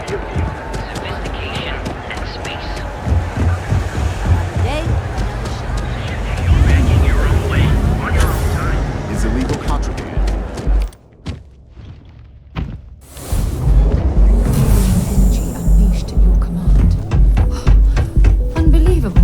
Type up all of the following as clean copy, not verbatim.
Sophistication and space. Day, Making your own way on your own time. Is illegal contraband. energy unleashed at your command. Unbelievable.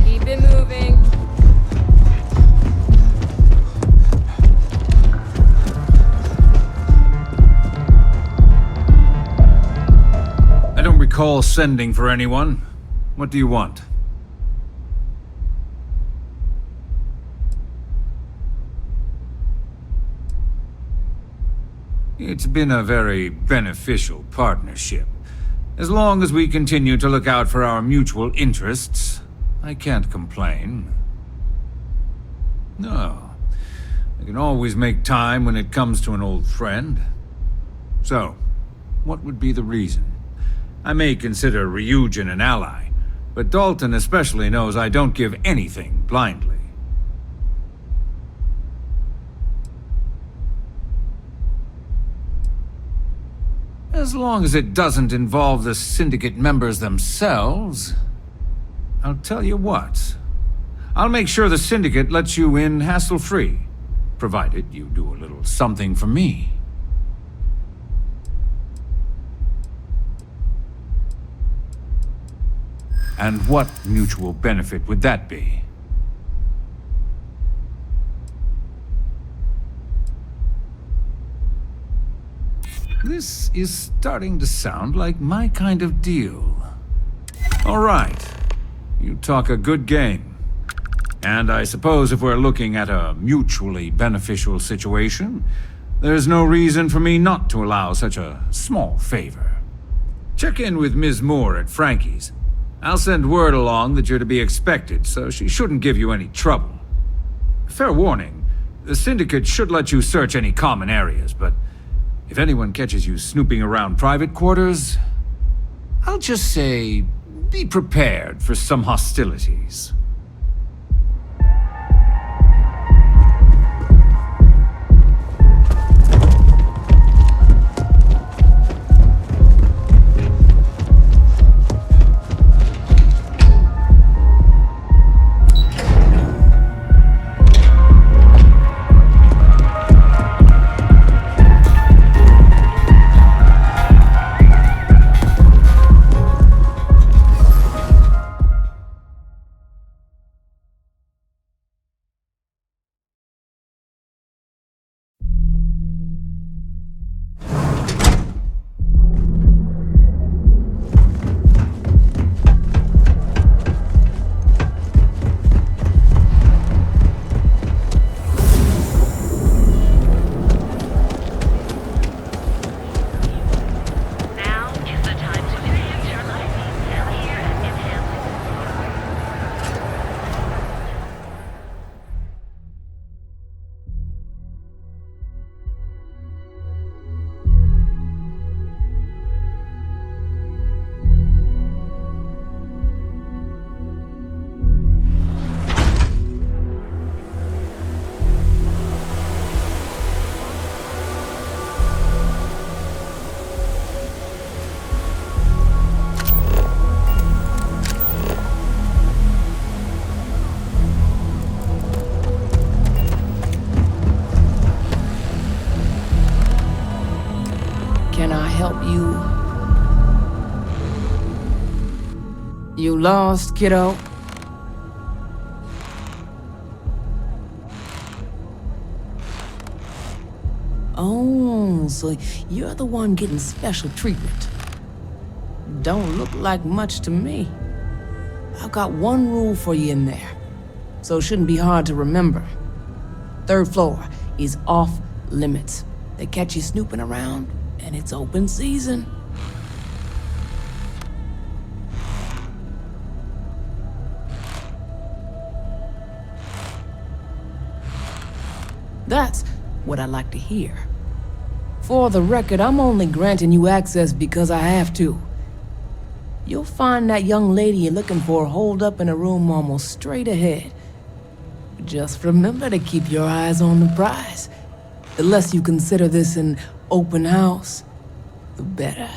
Keep it moving. I don't recall sending for anyone. What do you want? It's been a very beneficial partnership. As long as we continue to look out for our mutual interests, I can't complain. No. I can always make time when it comes to an old friend. So, what would be the reason? I may consider Ryujin an ally, but Dalton especially knows I don't give anything blindly. As long as it doesn't involve the Syndicate members themselves, I'll tell you what. I'll make sure the Syndicate lets you in hassle-free, provided you do a little something for me. And what mutual benefit would that be? This is starting to sound like my kind of deal. All right. You talk a good game. And I suppose if we're looking at a mutually beneficial situation, there's no reason for me not to allow such a small favor. Check in with Ms. Moore at Frankie's. I'll send word along that you're to be expected, so she shouldn't give you any trouble. Fair warning, the Syndicate should let you search any common areas, but if anyone catches you snooping around private quarters, I'll just say, be prepared for some hostilities. Can I help you? You lost, kiddo? Oh, so you're the one getting special treatment. Don't look like much to me. I've got one rule for you in there, so it shouldn't be hard to remember. Third floor is off limits. They catch you snooping around, and it's open season. That's what I like to hear. For the record, I'm only granting you access because I have to. You'll find that young lady you're looking for holed up in a room almost straight ahead. Just remember to keep your eyes on the prize. The less you consider this an open house, the better.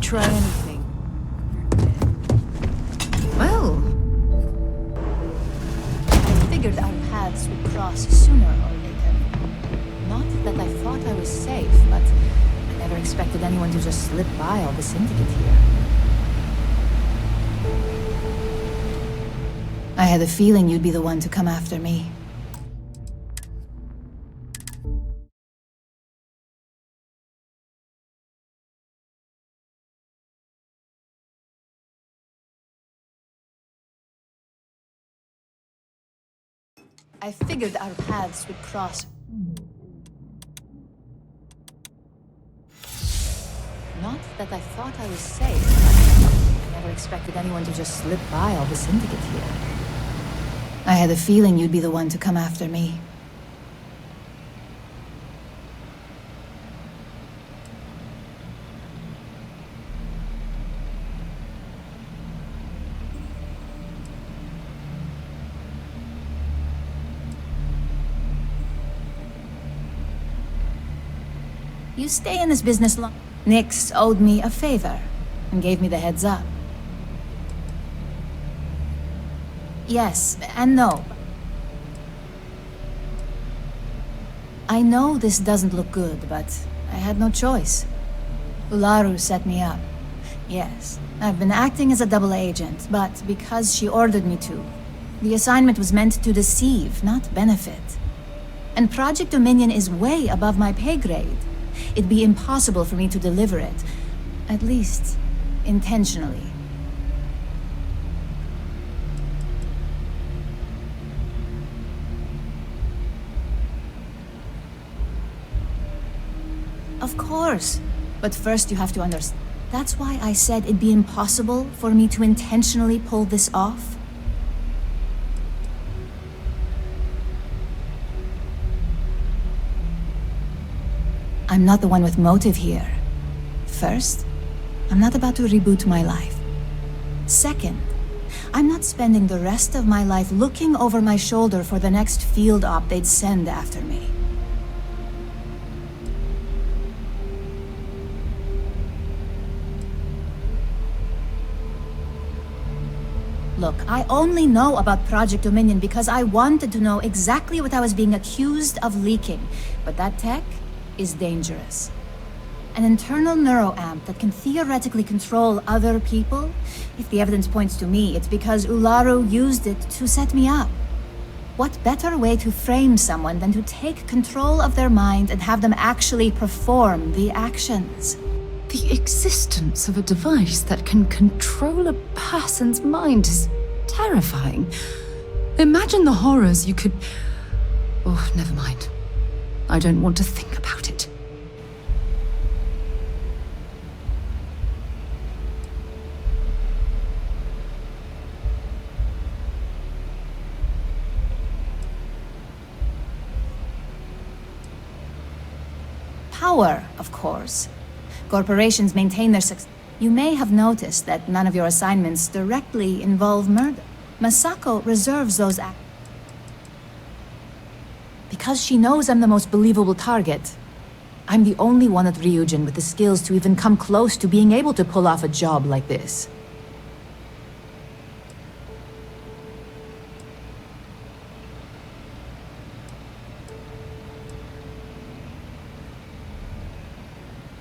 Try anything. Well, I figured our paths would cross sooner or later. Not that I thought I was safe, but I never expected anyone to just slip by all the syndicate here. I had a feeling you'd be the one to come after me. I figured our paths would cross. Not that I thought I was safe. I never expected anyone to just slip by all the syndicate here. I had a feeling you'd be the one to come after me. You stay in this business long. Nix owed me a favor and gave me the heads up. Yes and no. I know this doesn't look good, but I had no choice. Ularu set me up. Yes, I've been acting as a double agent, but because she ordered me to. The assignment was meant to deceive, not benefit. And Project Dominion is way above my pay grade. It'd be impossible for me to deliver it. At least, intentionally. Of course. But first you have to understand. That's why I said it'd be impossible for me to intentionally pull this off. I'm not the one with motive here. First, I'm not about to reboot my life. Second, I'm not spending the rest of my life looking over my shoulder for the next field op they'd send after me. Look, I only know about Project Dominion because I wanted to know exactly what I was being accused of leaking. But that tech is dangerous. An internal neuroamp that can theoretically control other people? If the evidence points to me, it's because Ularu used it to set me up. What better way to frame someone than to take control of their mind and have them actually perform the actions? the existence of a device that can control a person's mind is terrifying. Imagine the horrors you could... Oh, never mind. I don't want to think about it. Power, of course. Corporations maintain their success. You may have noticed that none of your assignments directly involve murder. Masako reserves those acts because she knows I'm the most believable target. I'm the only one at Ryujin with the skills to even come close to being able to pull off a job like this.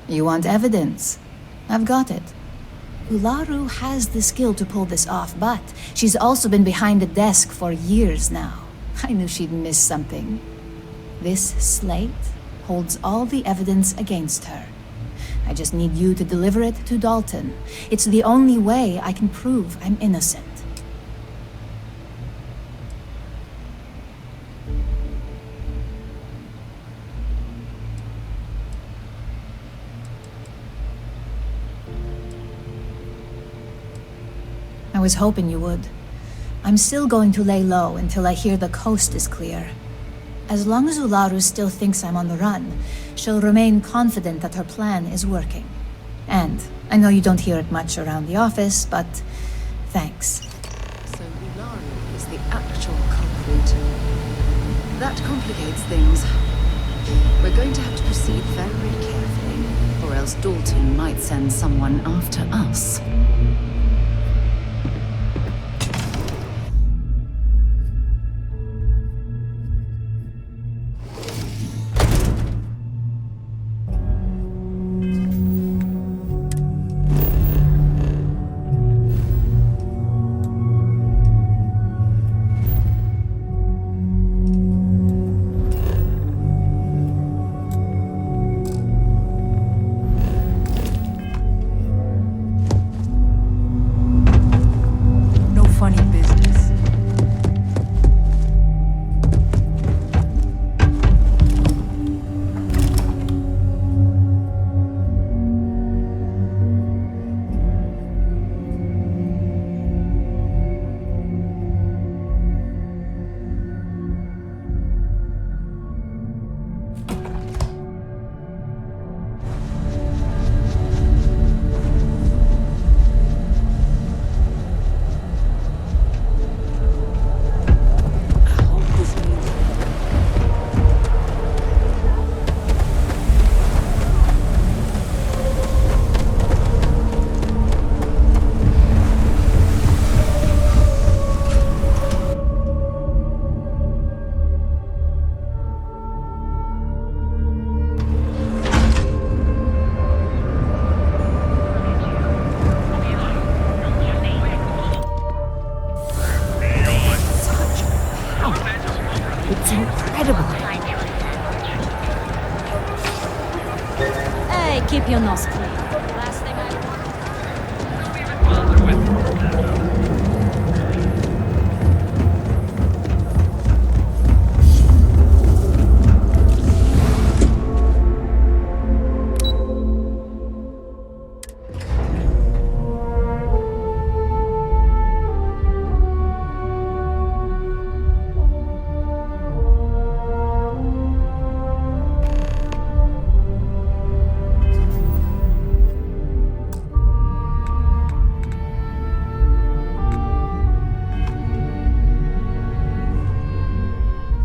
You want evidence? I've got it. Ularu has the skill to pull this off, but she's also been behind the desk for years now. I knew she'd miss something. This slate holds all the evidence against her. I just need you to deliver it to Dalton. It's the only way I can prove I'm innocent. I was hoping you would. I'm still going to lay low until I hear the coast is clear. As long as Ularu still thinks I'm on the run, she'll remain confident that her plan is working. And I know you don't hear it much around the office, but thanks. So Ularu is the actual culprit. That complicates things. We're going to have to proceed very carefully, or else Dalton might send someone after us. It's incredible. Hey, keep your nose clean. Last thing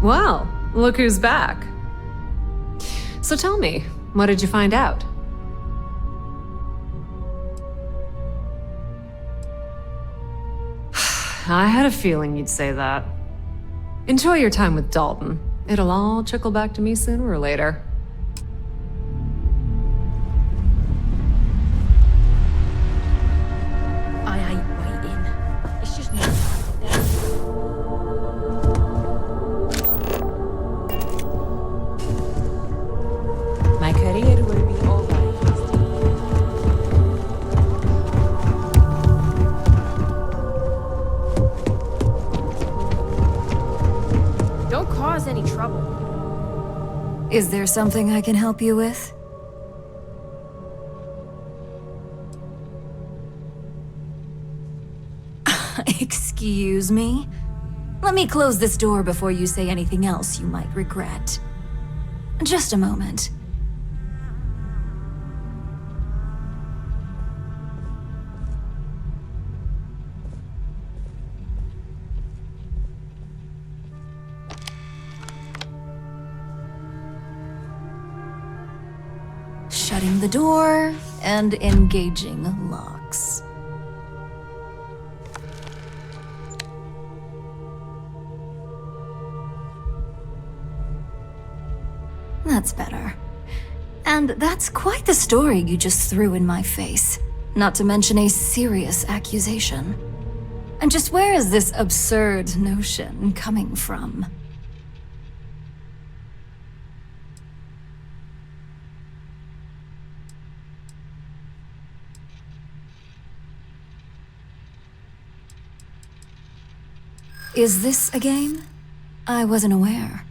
Well, look who's back. So tell me, what did you find out? I had a feeling you'd say that. Enjoy your time with Dalton. It'll all trickle back to me sooner or later. I ain't waiting. It's just not. My career will be over. don't cause any trouble. Is there something I can help you with? Excuse me? Let me close this door before you say anything else you might regret. Just a moment. shutting the door, and engaging locks. That's better. And that's quite the story you just threw in my face. Not to mention a serious accusation. And just where is this absurd notion coming from? Is this a game? I wasn't aware.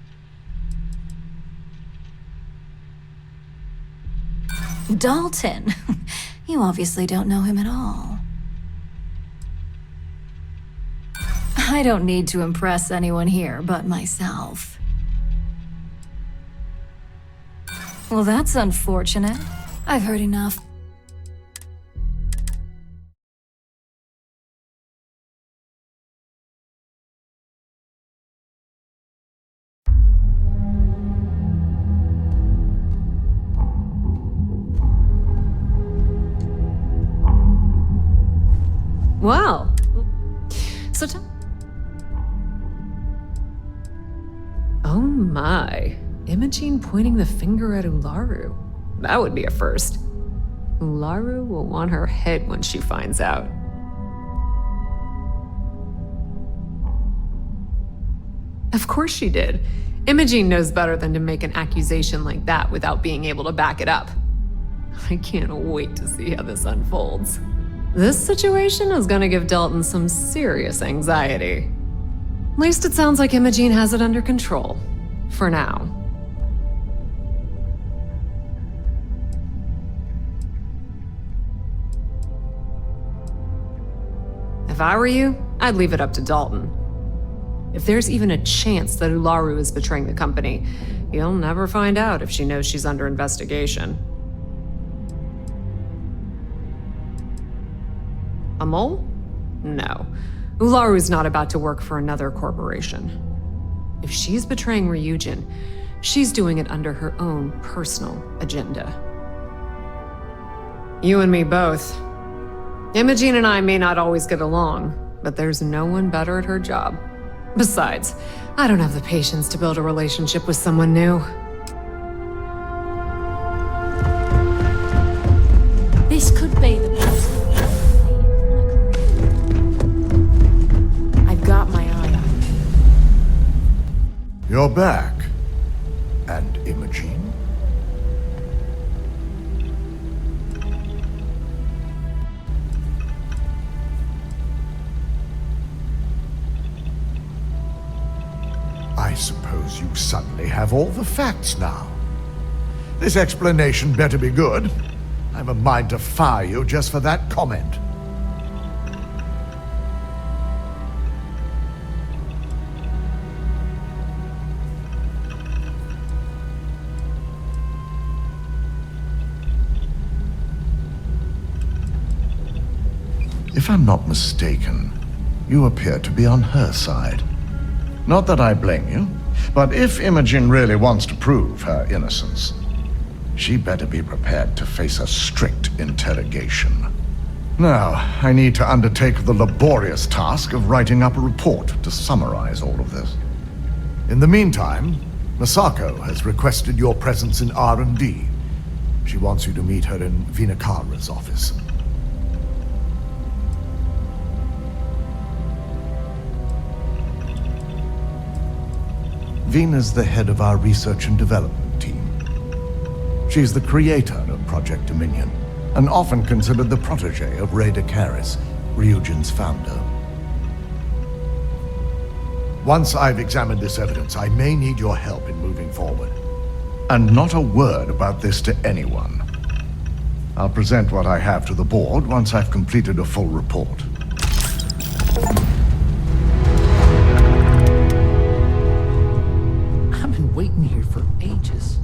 Dalton. You obviously don't know him at all. I don't need to impress anyone here but myself. Well, that's unfortunate. I've heard enough. Wow. So oh my. Imogene pointing the finger at Ularu. That would be a first. Ularu will want her head when she finds out. Of course she did. Imogene knows better than to make an accusation like that without being able to back it up. I can't wait to see how this unfolds. This situation is gonna give Dalton some serious anxiety. At least it sounds like Imogene has it under control. For now. If I were you, I'd leave it up to Dalton. If there's even a chance that Ularu is betraying the company, he'll never find out if she knows she's under investigation. A mole? No. Ularu's not about to work for another corporation. If she's betraying Ryujin, she's doing it under her own personal agenda. You and me both. Imogene and I may not always get along, but there's no one better at her job. Besides, I don't have the patience to build a relationship with someone new. This could be the best. I've got my eye on you. You're back. And Imogene? I suppose you suddenly have all the facts now. This explanation better be good. I'm a mind to fire you just for that comment. If I'm not mistaken, you appear to be on her side. Not that I blame you, but if Imogen really wants to prove her innocence, she better be prepared to face a strict interrogation. Now, I need to undertake the laborious task of writing up a report to summarize all of this. In the meantime, Masako has requested your presence in R&D. She wants you to meet her in Vinakara's office. Vina's the head of our research and development team. She's the creator of Project Dominion, and often considered the protege of Pci, Ryujin's founder. Once I've examined this evidence, I may need your help in moving forward. And not a word about this to anyone. I'll present what I have to the board once I've completed a full report. Waiting here for ages.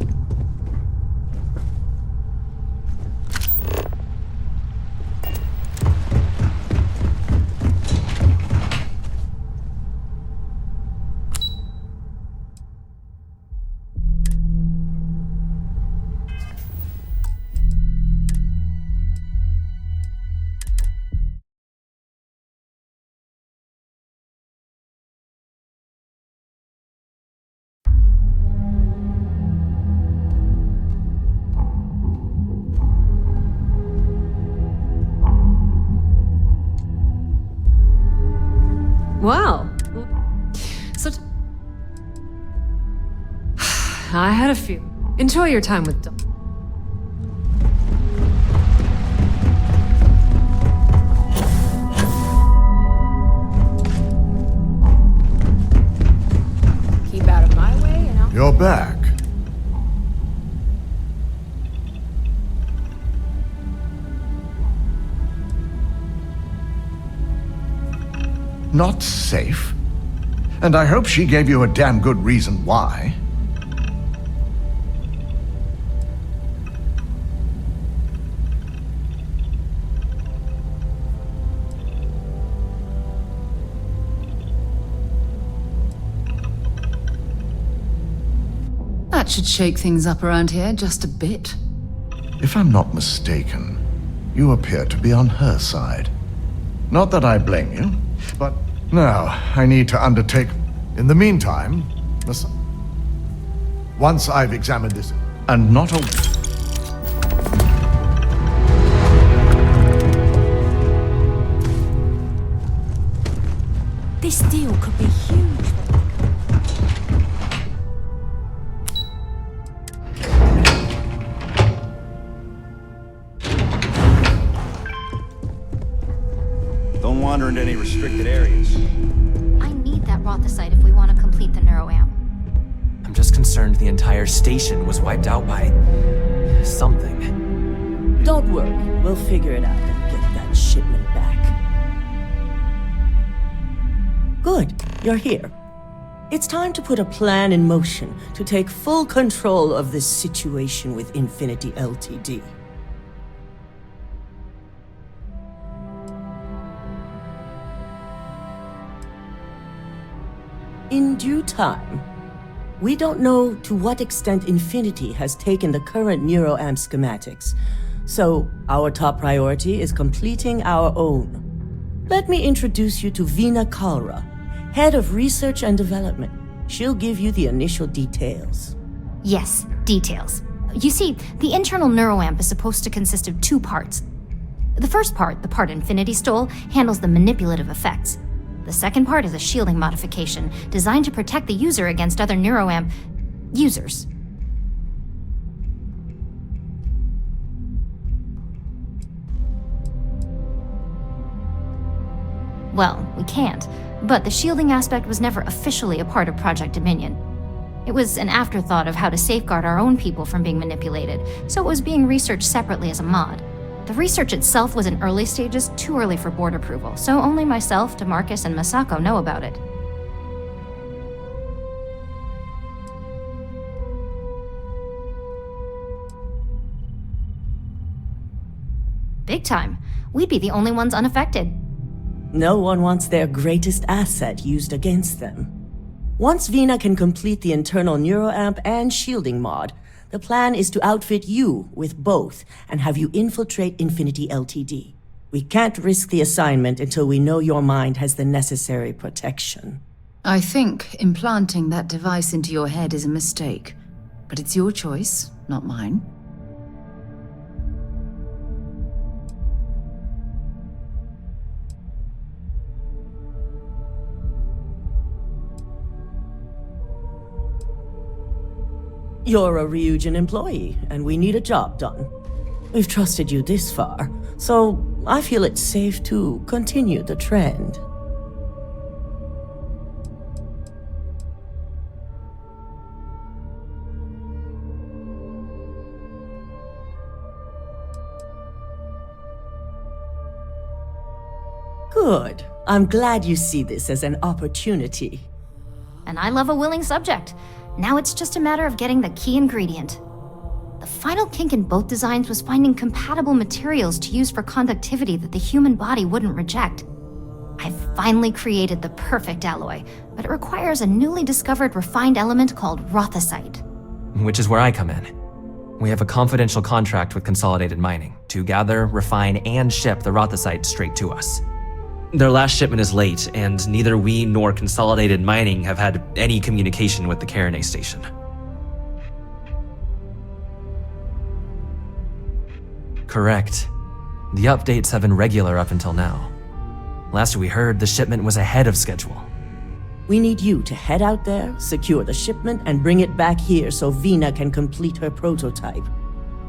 Well, so I had a few. Enjoy your time with Dawn. Keep out of my way and I'll... You're back. Not safe? And I hope she gave you a damn good reason why. That should shake things up around here just a bit. If I'm not mistaken, you appear to be on her side. Not that I blame you, but now I need to undertake. In the meantime, listen. Once I've examined this, and not a... This deal could be huge. Don't wander into any restricted areas. I need that rothicite if we want to complete the neuroamp. I'm just concerned the entire station was wiped out by... something. Don't worry, we'll figure it out and get that shipment back. Good, you're here. It's time to put a plan in motion to take full control of this situation with Infinity Ltd. In due time. We don't know to what extent Infinity has taken the current neuroamp schematics, so our top priority is completing our own. Let me introduce you to Veena Kalra, Head of Research and Development. She'll give you the initial details. Yes, details. You see, the internal neuroamp is supposed to consist of two parts. The first part, the part Infinity stole, handles the manipulative effects. The second part is a shielding modification designed to protect the user against other neuroamp users. Well, we can't, but the shielding aspect was never officially a part of Project Dominion. It was an afterthought of how to safeguard our own people from being manipulated, so it was being researched separately as a mod. The research itself was in early stages, too early for board approval, so only myself, DeMarcus, and Masako know about it. Big time. We'd be the only ones unaffected. No one wants their greatest asset used against them. Once Veena can complete the internal neuroamp and shielding mod, the plan is to outfit you with both and have you infiltrate Infinity Ltd. We can't risk the assignment until we know your mind has the necessary protection. I think implanting that device into your head is a mistake, but it's your choice, not mine. You're a Ryujin employee, and we need a job done. We've trusted you this far, so I feel it's safe to continue the trend. Good. I'm glad you see this as an opportunity. And I love a willing subject. Now it's just a matter of getting the key ingredient. The final kink in both designs was finding compatible materials to use for conductivity that the human body wouldn't reject. I've finally created the perfect alloy, but it requires a newly discovered refined element called rothicite. Which is where I come in. We have a confidential contract with Consolidated Mining to gather, refine, and ship the rothicite straight to us. Their last shipment is late, and neither we nor Consolidated Mining have had any communication with the Kernel station. Correct. The updates have been regular up until now. Last we heard, the shipment was ahead of schedule. We need you to head out there, secure the shipment, and bring it back here so Vina can complete her prototype.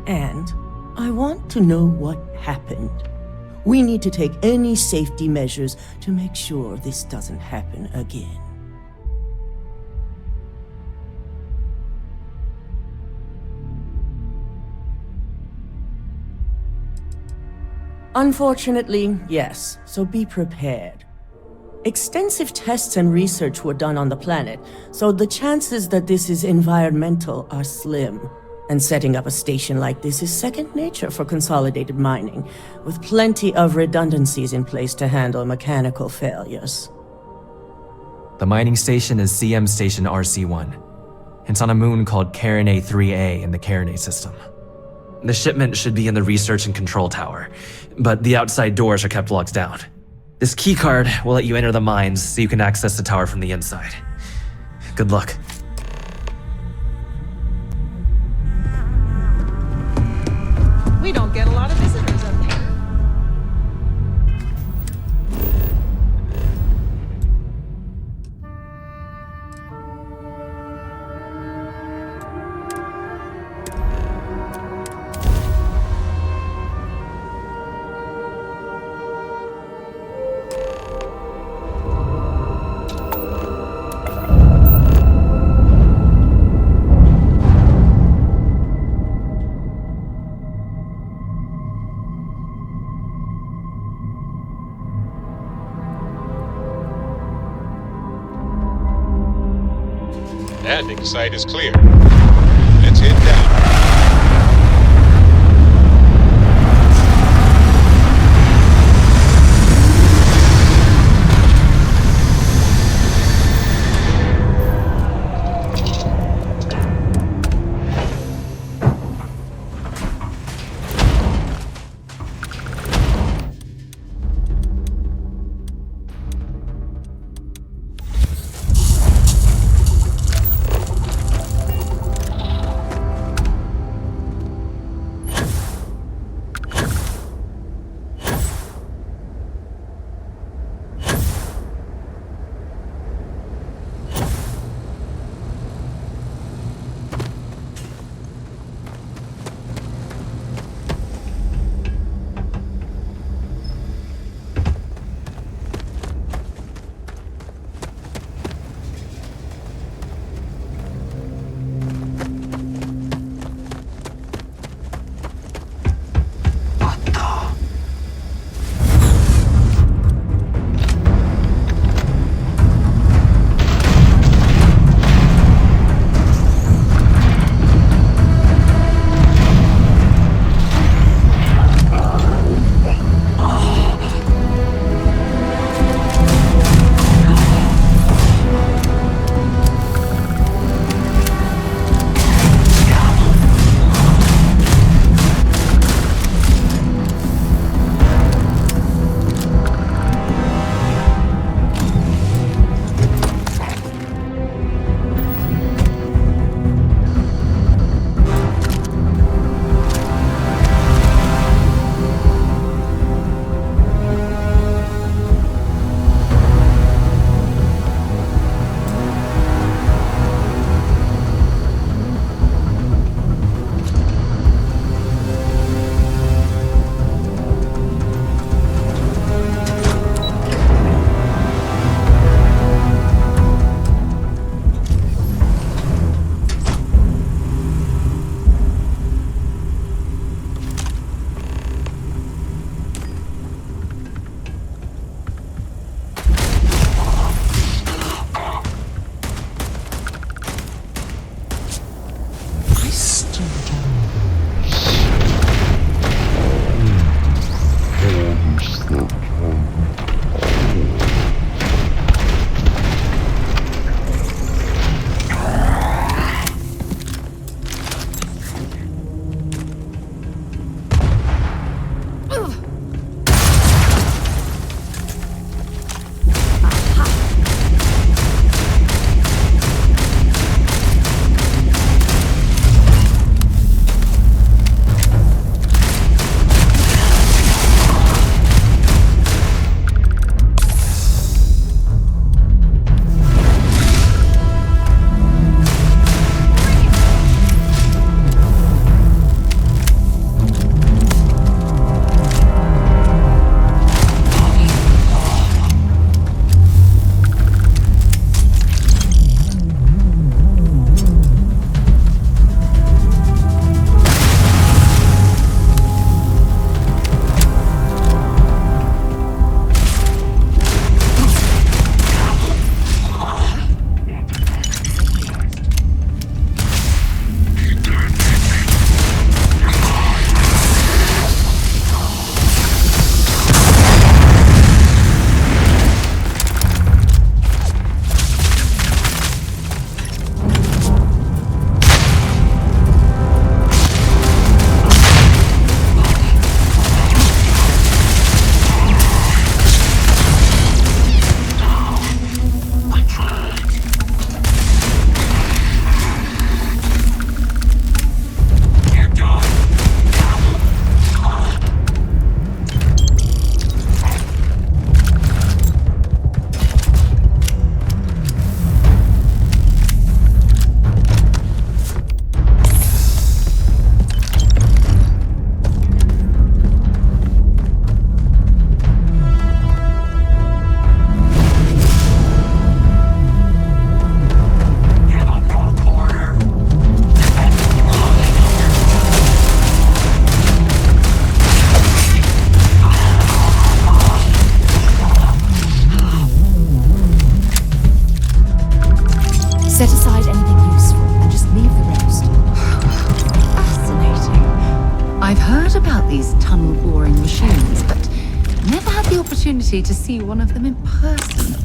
And I want to know what happened. We need to take any safety measures to make sure this doesn't happen again. Unfortunately, yes, so be prepared. Extensive tests and research were done on the planet, so the chances that this is environmental are slim. And setting up a station like this is second nature for consolidated mining, with plenty of redundancies in place to handle mechanical failures. The mining station is CM Station RC1. It's on a moon called Carinae 3A in the Carinae system. The shipment should be in the research and control tower, but the outside doors are kept locked down. This keycard will let you enter the mines so you can access the tower from the inside. Good luck. We don't get a lot of visitors up here. Landing site is clear. Let's head down. these tunnel-boring machines, but never had the opportunity to see one of them in person.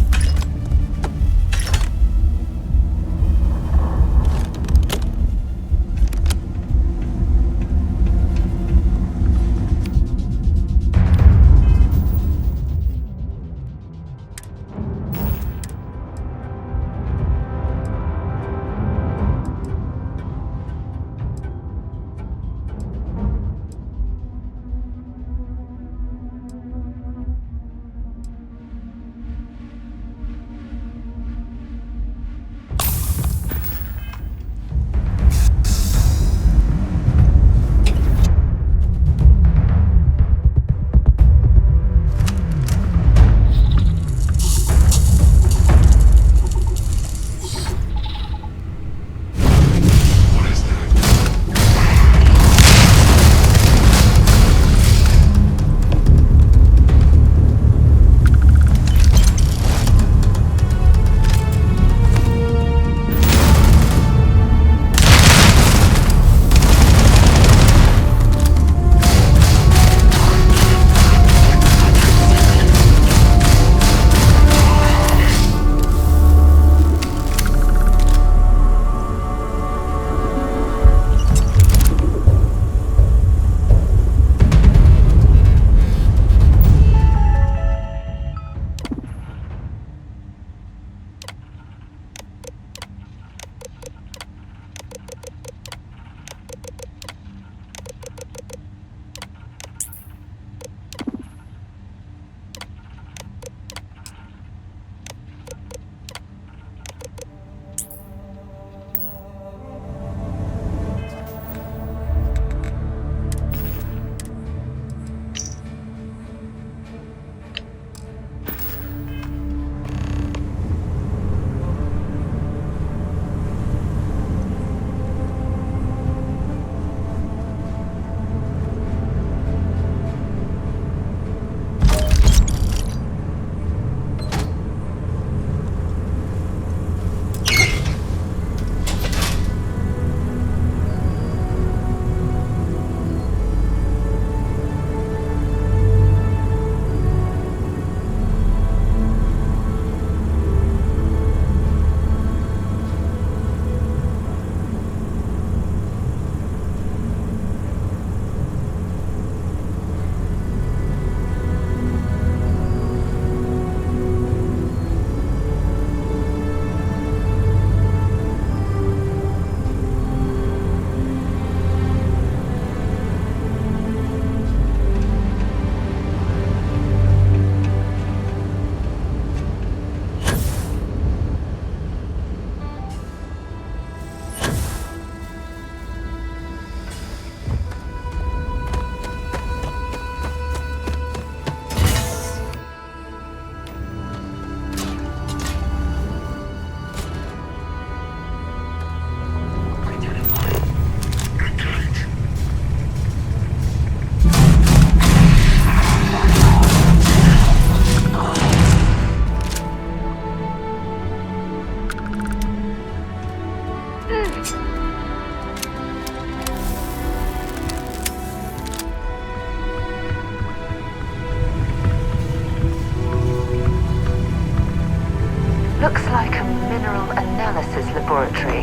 Looks like a mineral analysis laboratory.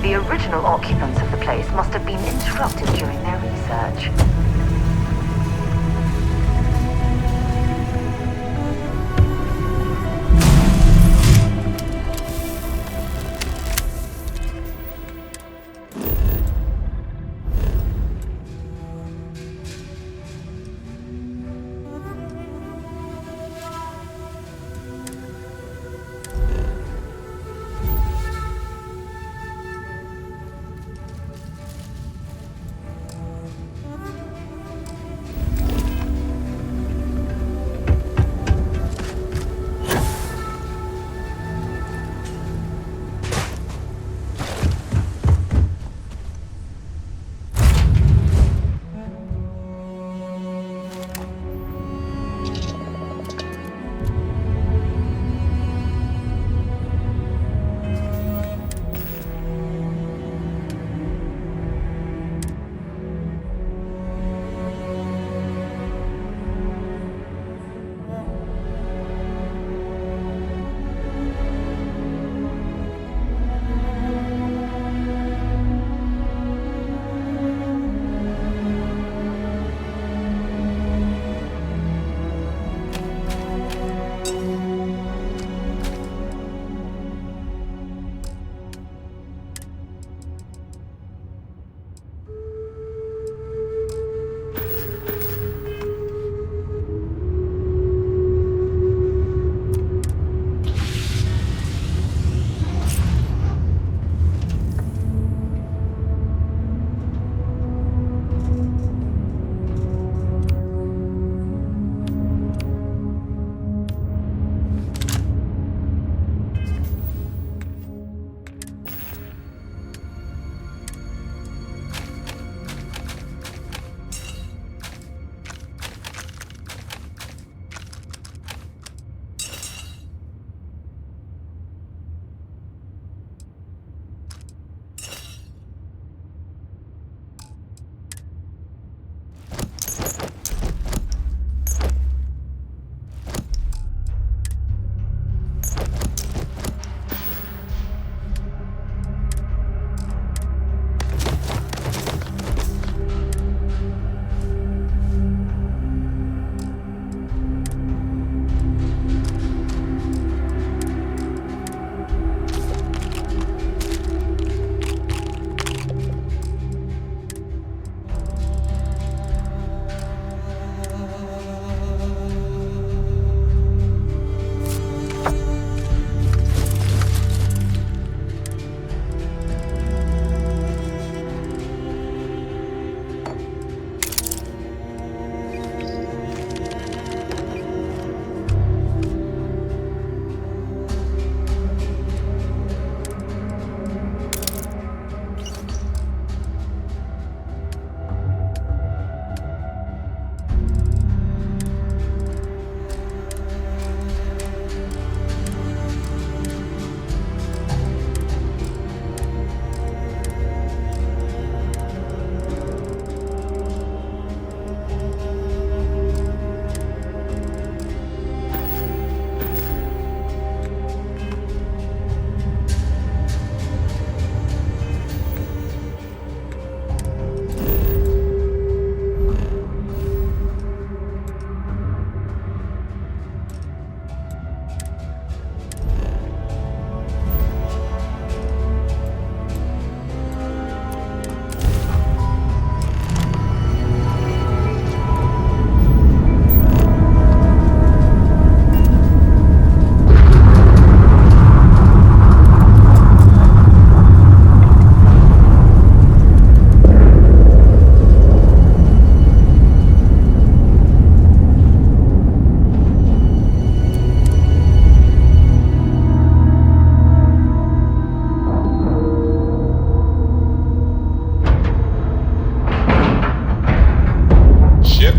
The original occupants of the place must have been interrupted during their research.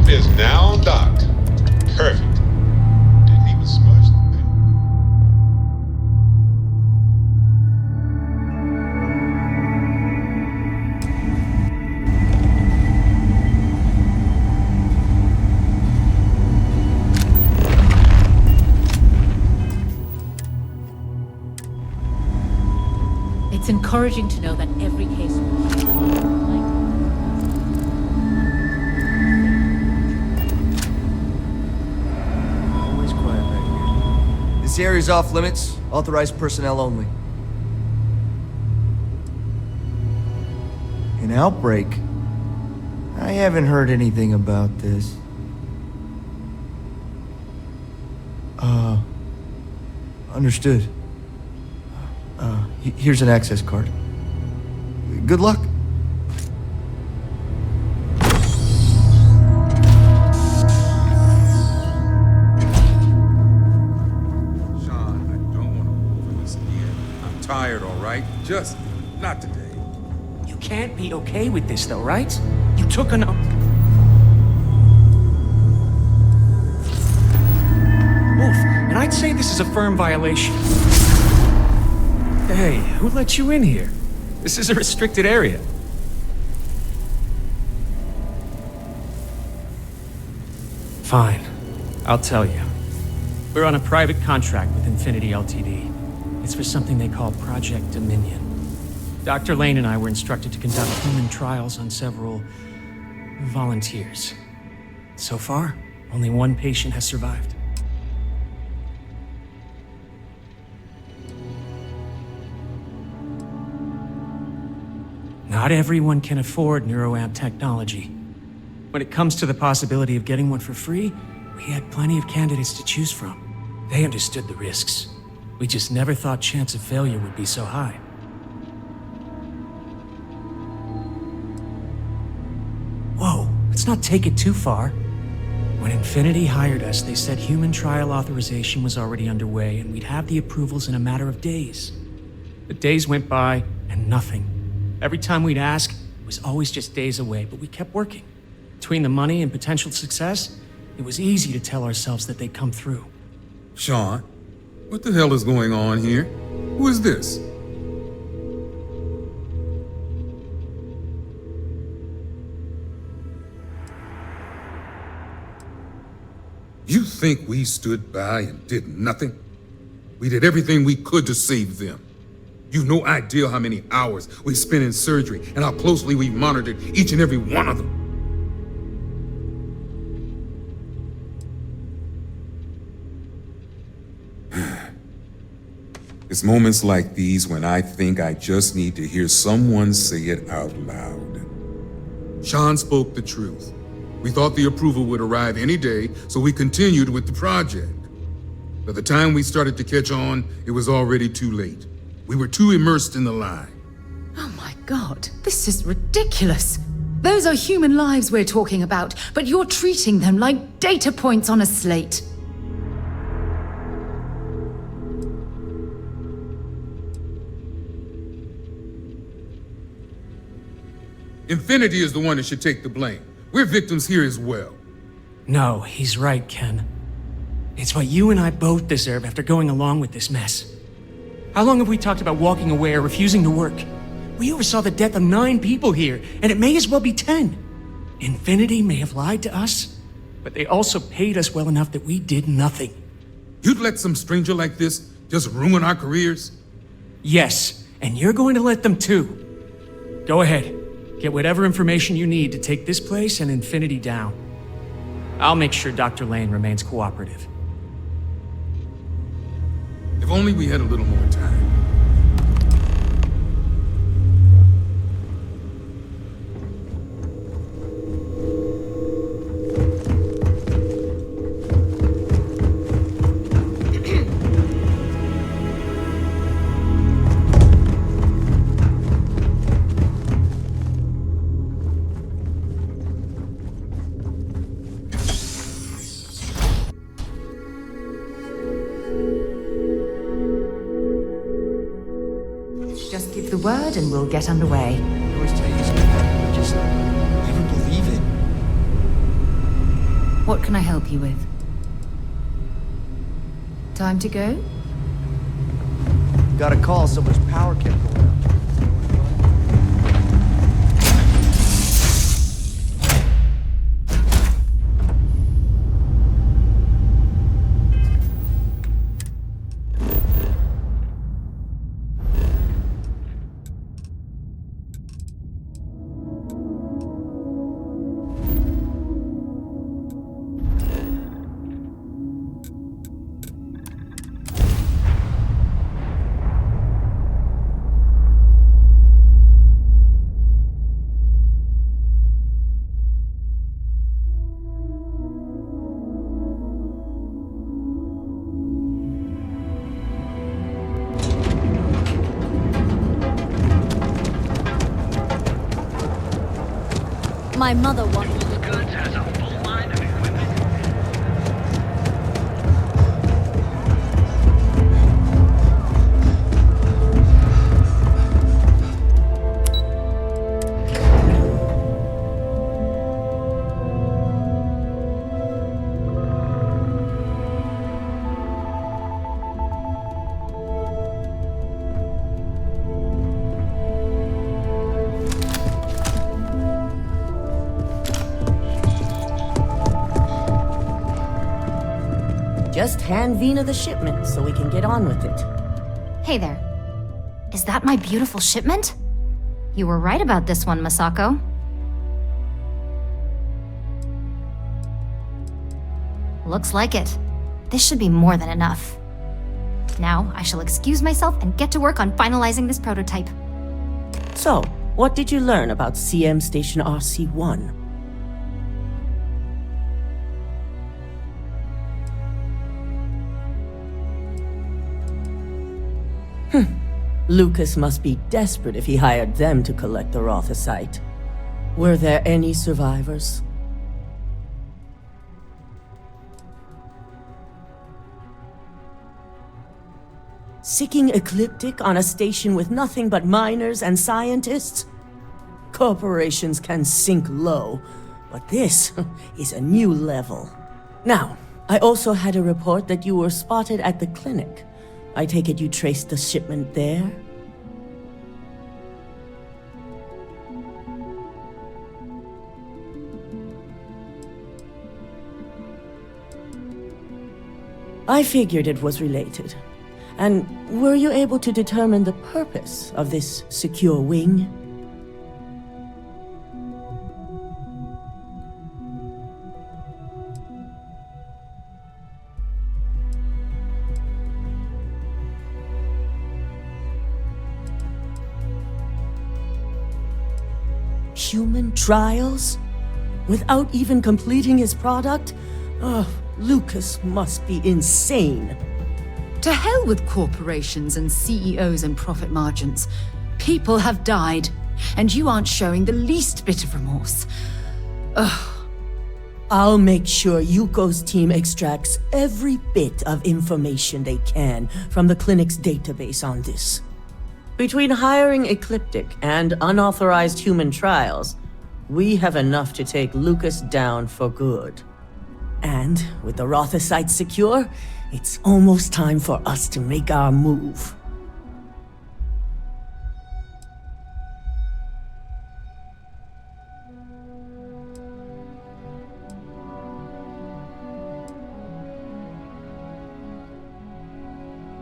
Ship is now docked. Perfect. Didn't even smudge the thing. It's encouraging to know that every case Always quiet right here. This area's off limits. Authorized personnel only. An outbreak? I haven't heard anything about this. Understood. Here's an access card. Good luck. Sean, I don't want to move from this again. I'm tired, all right? Just not today. You can't be okay with this, though, right? You took an... Wolf, and I'd say this is a firm violation. Hey, who let you in here? This is a restricted area. Fine. I'll tell you. We're on a private contract with Infinity Ltd. It's for something they call Project Dominion. Dr. Lane and I were instructed to conduct human trials on several volunteers. So far, only one patient has survived. Not everyone can afford neuroamp technology. When it comes to the possibility of getting one for free, we had plenty of candidates to choose from. They understood the risks. We just never thought chance of failure would be so high. Whoa, let's not take it too far. When Infinity hired us, they said human trial authorization was already underway and we'd have the approvals in a matter of days. The days went by and nothing. Every time we'd ask, it was always just days away, but we kept working. Between the money and potential success, it was easy to tell ourselves that they'd come through. Sean, what the hell is going on here? Who is this? You think we stood by and did nothing? We did everything we could to save them. You've no idea how many hours we spent in surgery and how closely we monitored each and every one of them. It's moments like these when I think I just need to hear someone say it out loud. Sean spoke the truth. We thought the approval would arrive any day, so we continued with the project. By the time we started to catch on, it was already too late. We were too immersed in the lie. Oh my god, this is ridiculous. Those are human lives we're talking about, but you're treating them like data points on a slate. Infinity is the one that should take the blame. We're victims here as well. No, he's right, Ken. It's what you and I both deserve after going along with this mess. How long have we talked about walking away or refusing to work? We oversaw the death of 9 people here, and it may as well be 10. Infinity may have lied to us, but they also paid us well enough that we did nothing. You'd let some stranger like this just ruin our careers? Yes, and you're going to let them too. Go ahead. Get whatever information you need to take this place and Infinity down. I'll make sure Dr. Lane remains cooperative. If only we had a little more time. Just give the word and we'll get underway. I always tell you this, I just never believe it. What can I help you with? Time to go? Got a call, someone's power kept going out. My mother wanted Goods has a full line of equipment. Just hand Vina the shipment so we can get on with it. Hey there. Is that my beautiful shipment? You were right about this one, Masako. Looks like it. This should be more than enough. Now, I shall excuse myself and get to work on finalizing this prototype. So, what did you learn about CM Station RC1? Lucas must be desperate if he hired them to collect the Rothicite. Were there any survivors? Sicking ecliptic on a station with nothing but miners and scientists? Corporations can sink low, but this is a new level. Now, I also had a report that you were spotted at the clinic. I take it you traced the shipment there? I figured it was related. And were you able to determine the purpose of this secure wing? Human trials? Without even completing his product? Oh, Lucas must be insane. To hell with corporations and CEOs and profit margins. People have died, and you aren't showing the least bit of remorse. Ugh. I'll make sure Yuko's team extracts every bit of information they can from the clinic's database on this. Between hiring Ecliptic and unauthorized human trials, we have enough to take Lucas down for good. And with the Rothicite secure, it's almost time for us to make our move.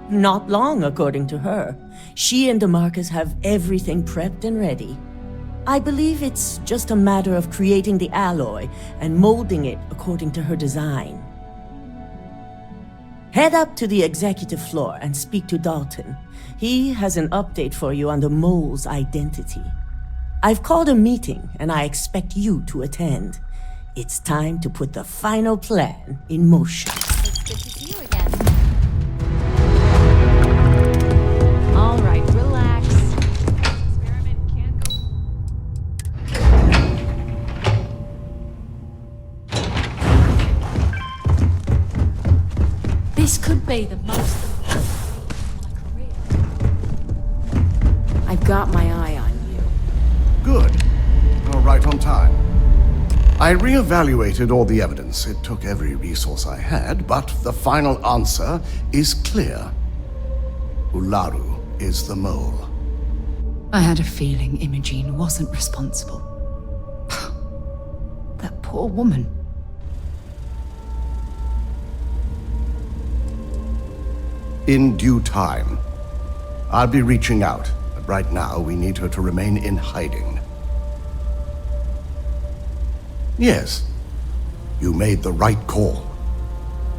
Not long, according to her. She and DeMarcus have everything prepped and ready. I believe it's just a matter of creating the alloy and molding it according to her design. Head up to the executive floor and speak to Dalton. He has an update for you on the mole's identity. I've called a meeting and I expect you to attend. It's time to put the final plan in motion. It's good to see you again. All right, relax. Experiment can't go. This could be the most of my career. I've got my eye on you. Good. You're right on time. I reevaluated all the evidence. It took every resource I had, but the final answer is clear. Ularu is the mole. I had a feeling Imogene wasn't responsible. That poor woman. In due time. I'll be reaching out, but right now we need her to remain in hiding. Yes, you made the right call.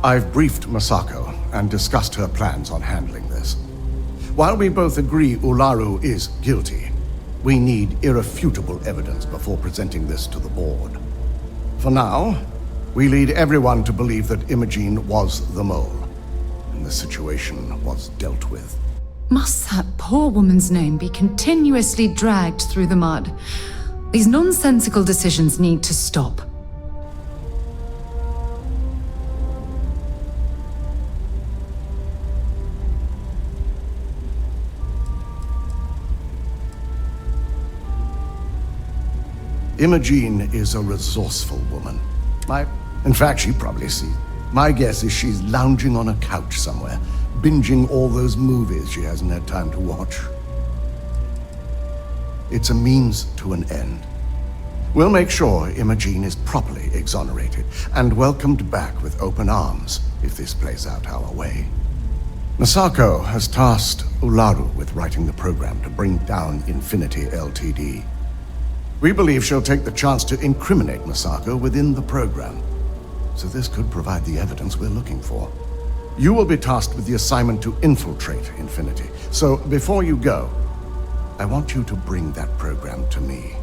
I've briefed Masako and discussed her plans on handling this. While we both agree Ularu is guilty, we need irrefutable evidence before presenting this to the board. For now, we lead everyone to believe that Imogene was the mole, and the situation was dealt with. Must that poor woman's name be continuously dragged through the mud? These nonsensical decisions need to stop. Imogene is a resourceful woman. In fact, she probably sees. My guess is she's lounging on a couch somewhere, binging all those movies she hasn't had time to watch. It's a means to an end. We'll make sure Imogene is properly exonerated and welcomed back with open arms if this plays out our way. Masako has tasked Ularu with writing the program to bring down Infinity Ltd. We believe she'll take the chance to incriminate Masako within the program, so this could provide the evidence we're looking for. You will be tasked with the assignment to infiltrate Infinity, so before you go, I want you to bring that program to me.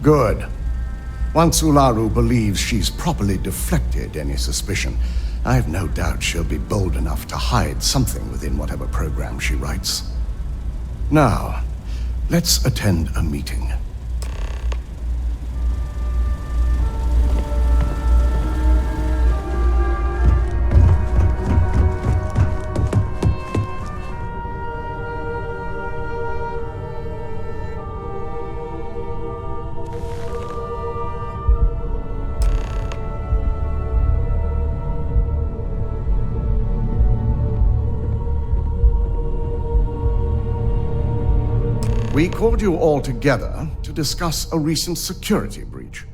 Good. Once Ularu believes she's properly deflected any suspicion, I've no doubt she'll be bold enough to hide something within whatever program she writes. Now, let's attend a meeting. We called you all together to discuss a recent security breach.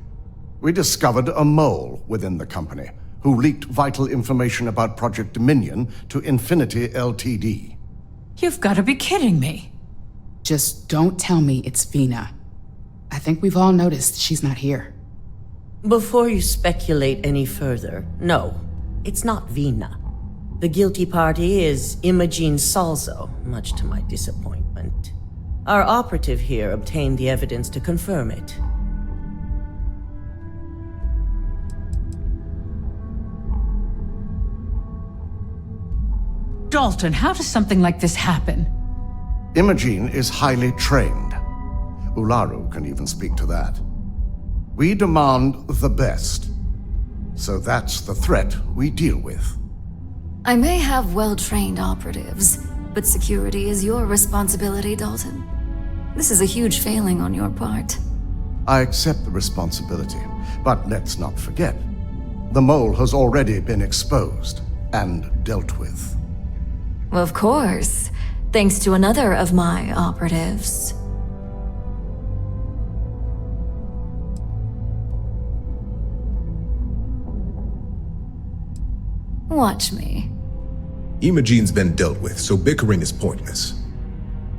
We discovered a mole within the company who leaked vital information about Project Dominion to Infinity Ltd. You've got to be kidding me. Just don't tell me it's Vina. I think we've all noticed she's not here. Before you speculate any further, no, it's not Vina. The guilty party is Imogene Salzo, much to my disappointment. Our operative here obtained the evidence to confirm it. Dalton, how does something like this happen? Imogene is highly trained. Ularu can even speak to that. We demand the best. So that's the threat we deal with. I may have well-trained operatives, but security is your responsibility, Dalton. This is a huge failing on your part. I accept the responsibility, but let's not forget, the mole has already been exposed and dealt with. Of course, thanks to another of my operatives. Watch me. Imogene's been dealt with, so bickering is pointless.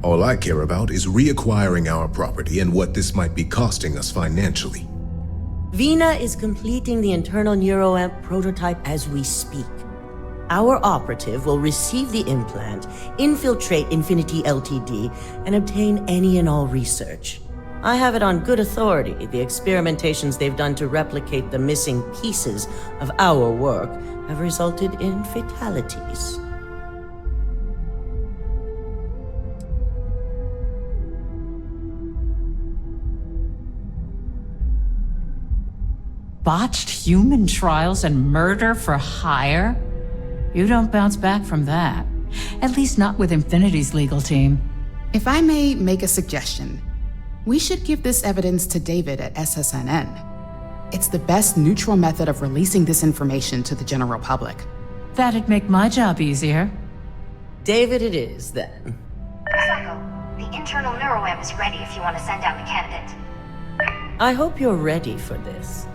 All I care about is reacquiring our property and what this might be costing us financially. Vina is completing the internal neuroamp prototype as we speak. Our operative will receive the implant, infiltrate Infinity Ltd, and obtain any and all research. I have it on good authority the experimentations they've done to replicate the missing pieces of our work have resulted in fatalities. botched human trials and murder for hire? You don't bounce back from that. At least not with Infinity's legal team. If I may make a suggestion, we should give this evidence to David at SSNN. It's the best neutral method of releasing this information to the general public. That'd make my job easier. David it is, then. Psycho, the internal neuroamp is ready if you want to send out a candidate. I hope you're ready for this.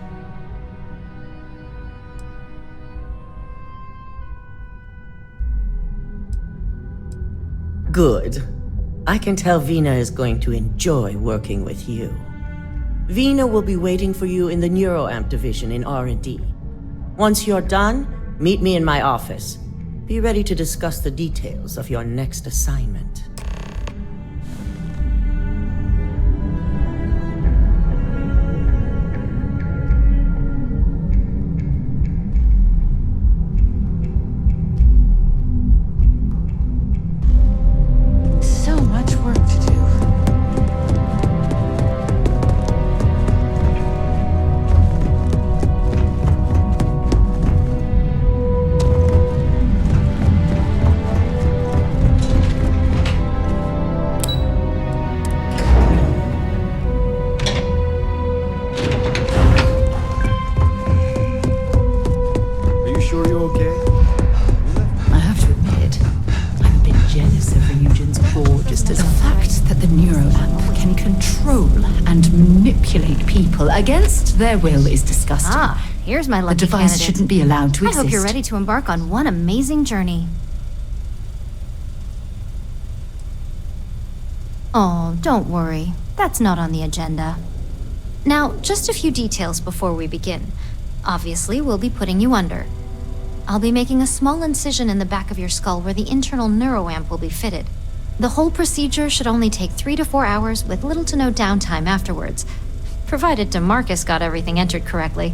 Good. I can tell Vina is going to enjoy working with you. Vina will be waiting for you in the neuroamp division in R&D. Once you're done, meet me in my office. Be ready to discuss the details of your next assignment. So much work to do. Are you sure you're okay? I have to admit, I'm a bit jealous of Ryujen's gorgeous design. The fact that the neuroamp can control and manipulate people against their will is disgusting. Ah, here's my lucky The device candidate. shouldn't be allowed to I exist. hope you're ready to embark on one amazing journey. Oh, don't worry. That's not on the agenda. Now, just a few details before we begin. Obviously, we'll be putting you under. I'll be making a small incision in the back of your skull where the internal neuroamp will be fitted. The whole procedure should only take 3 to 4 hours with little to no downtime afterwards, provided DeMarcus got everything entered correctly.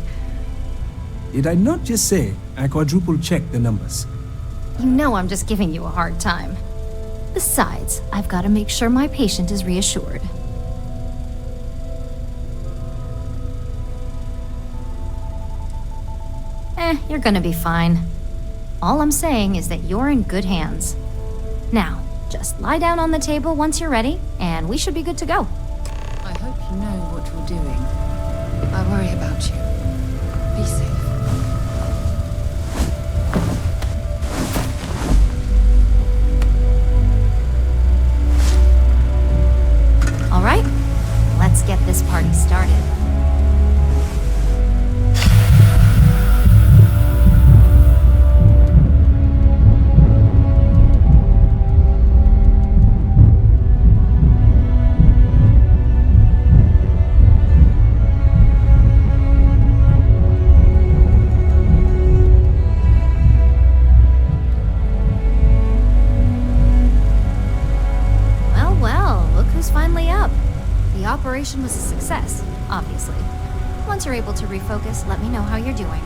Did I not just say I quadruple-checked the numbers? You know I'm just giving you a hard time. Besides, I've got to make sure my patient is reassured. You're gonna be fine. All I'm saying is that you're in good hands. Now, just lie down on the table once you're ready, and we should be good to go. I hope you know what you're doing. I worry about you. Be safe. All right, let's get this party started. The operation was a success, obviously. Once you're able to refocus, let me know how you're doing.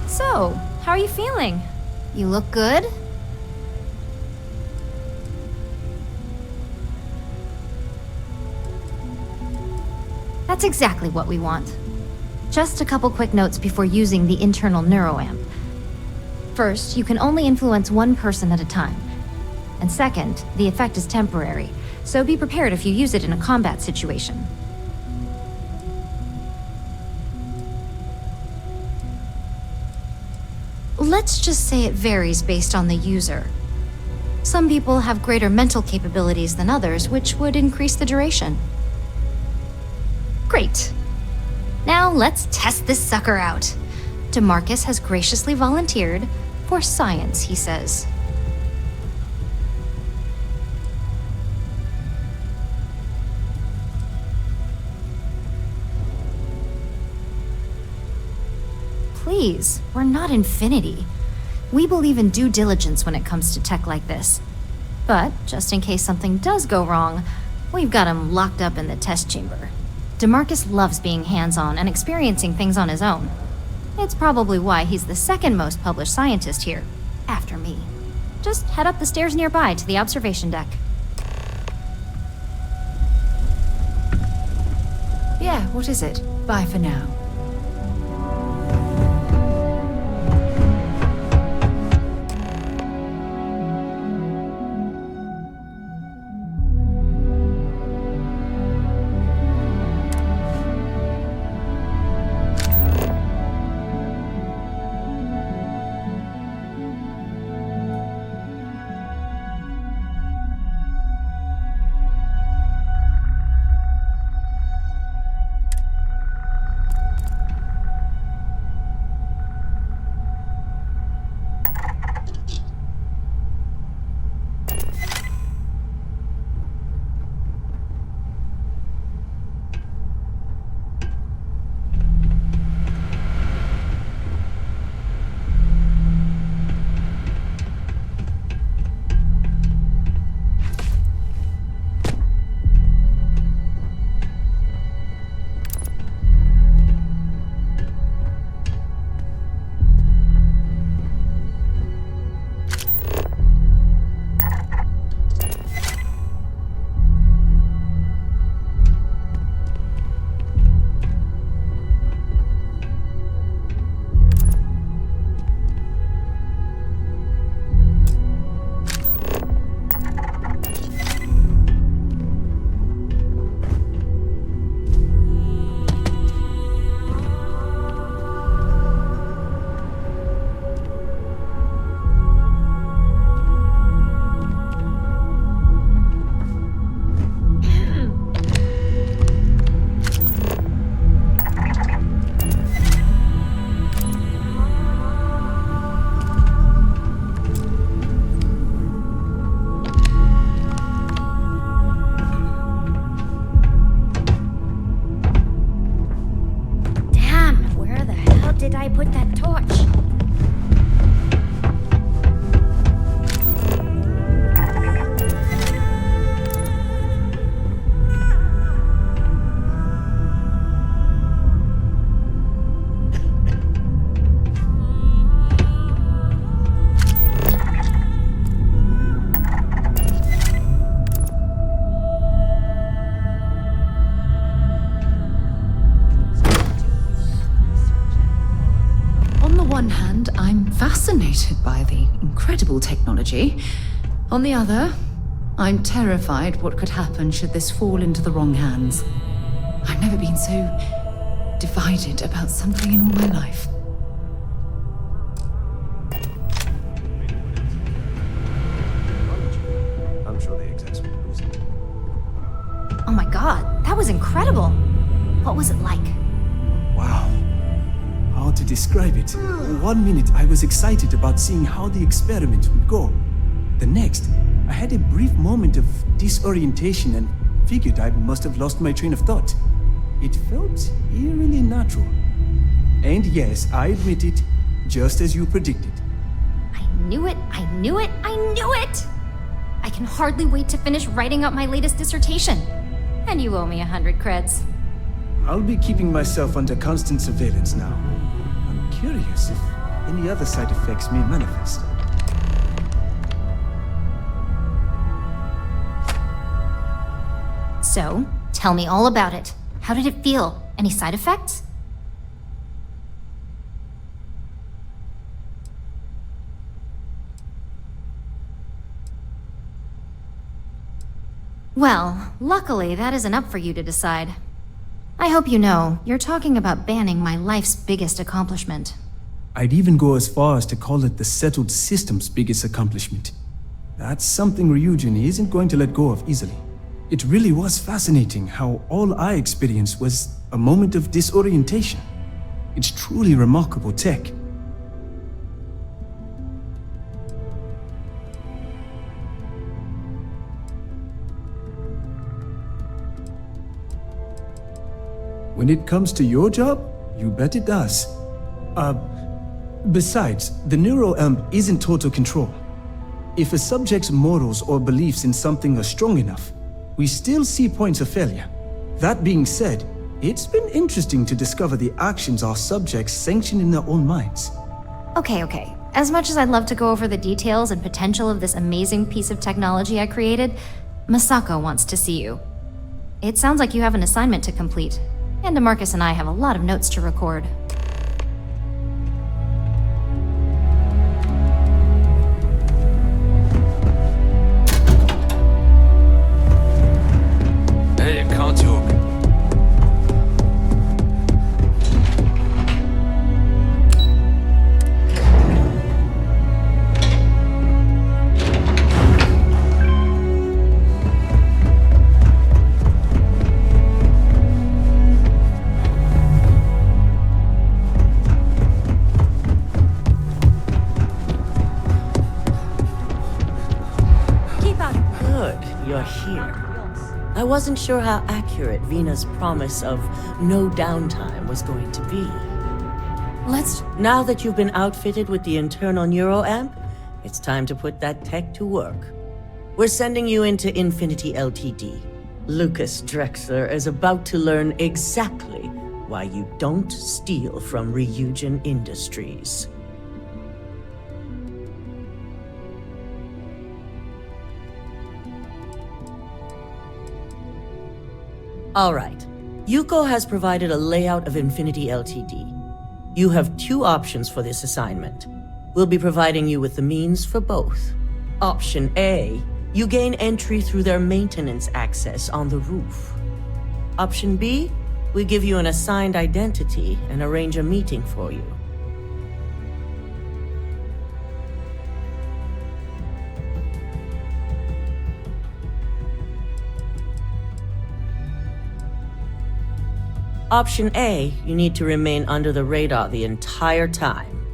So, how are you feeling? You look good? That's exactly what we want. Just a couple quick notes before using the internal neuroamp. First, you can only influence one person at a time. And second, the effect is temporary, so be prepared if you use it in a combat situation. Let's just say it varies based on the user. Some people have greater mental capabilities than others, which would increase the duration. Great. Now let's test this sucker out. DeMarcus has graciously volunteered for science, he says. Please, we're not Infinity. We believe in due diligence when it comes to tech like this. But, just in case something does go wrong, we've got him locked up in the test chamber. DeMarcus loves being hands-on and experiencing things on his own. It's probably why he's the second most published scientist here. after me. Just head up the stairs nearby to the observation deck. Yeah, what is it? Bye for now. Fascinated by the incredible technology. On the other, I'm terrified what could happen should this fall into the wrong hands. I've never been so divided about something in all my life. I'm sure the execs will lose it. Oh my god, that was incredible. What was it like? Wow. How to describe it? 1 minute I was excited about seeing how the experiment would go. The next, I had a brief moment of disorientation and figured I must have lost my train of thought. It felt eerily natural. And yes, I admit it, just as you predicted. I knew it, I knew it, I knew it! I can hardly wait to finish writing up my latest dissertation. And you owe me 100 creds. I'll be keeping myself under constant surveillance now. I'm curious if any other side effects may manifest. So, tell me all about it. How did it feel? Any side effects? Well, luckily that isn't up for you to decide. I hope you know, you're talking about banning my life's biggest accomplishment. I'd even go as far as to call it the settled system's biggest accomplishment. That's something Ryujin isn't going to let go of easily. It really was fascinating how all I experienced was a moment of disorientation. It's truly remarkable tech. When it comes to your job, you bet it does. Besides, the neural isn't total control. If a subject's morals or beliefs in something are strong enough, we still see points of failure. That being said, it's been interesting to discover the actions our subjects sanction in their own minds. Okay, As much as I'd love to go over the details and potential of this amazing piece of technology I created, Masako wants to see you. It sounds like you have an assignment to complete, and DeMarcus and I have a lot of notes to record. Hey, can't talk. You're here. I wasn't sure how accurate Vina's promise of no downtime was going to be. Now that you've been outfitted with the internal neuroamp, it's time to put that tech to work. We're sending you into Infinity Ltd. Lucas Drexler is about to learn exactly why you don't steal from Ryujin Industries. All right. Yuko has provided a layout of Infinity Ltd. You have two options for this assignment. We'll be providing you with the means for both. Option A, you gain entry through their maintenance access on the roof. Option B, we give you an assigned identity and arrange a meeting for you. Option A, you need to remain under the radar the entire time.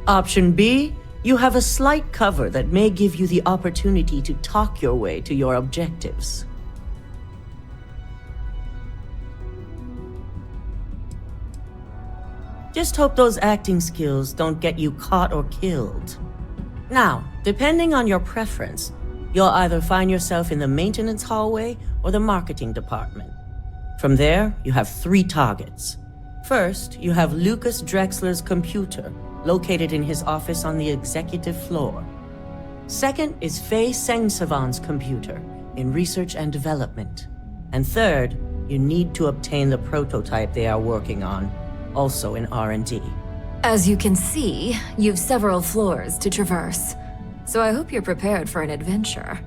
Option B, you have a slight cover that may give you the opportunity to talk your way to your objectives. Just hope those acting skills don't get you caught or killed. Now, depending on your preference, you'll either find yourself in the maintenance hallway or the marketing department. From there, you have 3 targets. First, you have Lucas Drexler's computer, located in his office on the executive floor. Second is Faye Sengsavan's computer, in research and development. And third, you need to obtain the prototype they are working on, also in R&D. As you can see, you've several floors to traverse, so I hope you're prepared for an adventure.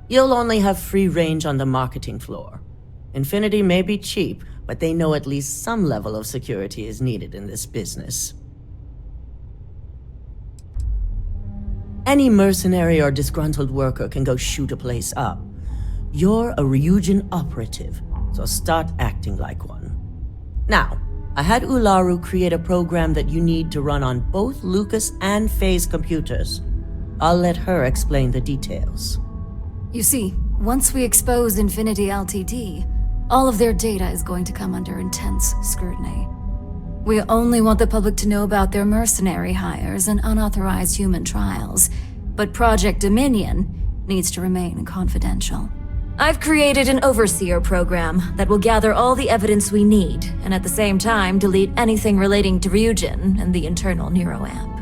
You'll only have free range on the marketing floor. Infinity may be cheap, but they know at least some level of security is needed in this business. Any mercenary or disgruntled worker can go shoot a place up. You're a Ryujin operative, so start acting like one. Now, I had Ularu create a program that you need to run on both Lucas and Faye's computers. I'll let her explain the details. You see, once we expose Infinity Ltd, all of their data is going to come under intense scrutiny. We only want the public to know about their mercenary hires and unauthorized human trials, but Project Dominion needs to remain confidential. I've created an overseer program that will gather all the evidence we need, and at the same time delete anything relating to Ryujin and the internal neuroamp.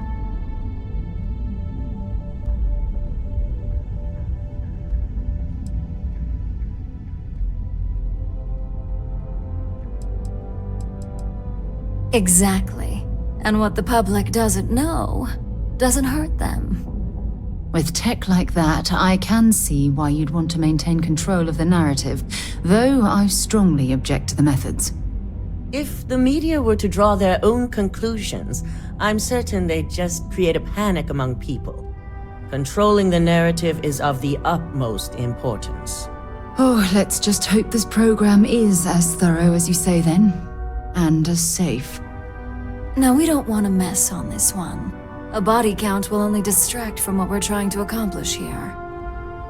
Exactly. And what the public doesn't know doesn't hurt them. With tech like that, I can see why you'd want to maintain control of the narrative, though I strongly object to the methods. If the media were to draw their own conclusions, I'm certain they'd just create a panic among people. Controlling the narrative is of the utmost importance. Oh, let's just hope this program is as thorough as you say then, and as safe. Now, we don't want to mess on this one. A body count will only distract from what we're trying to accomplish here.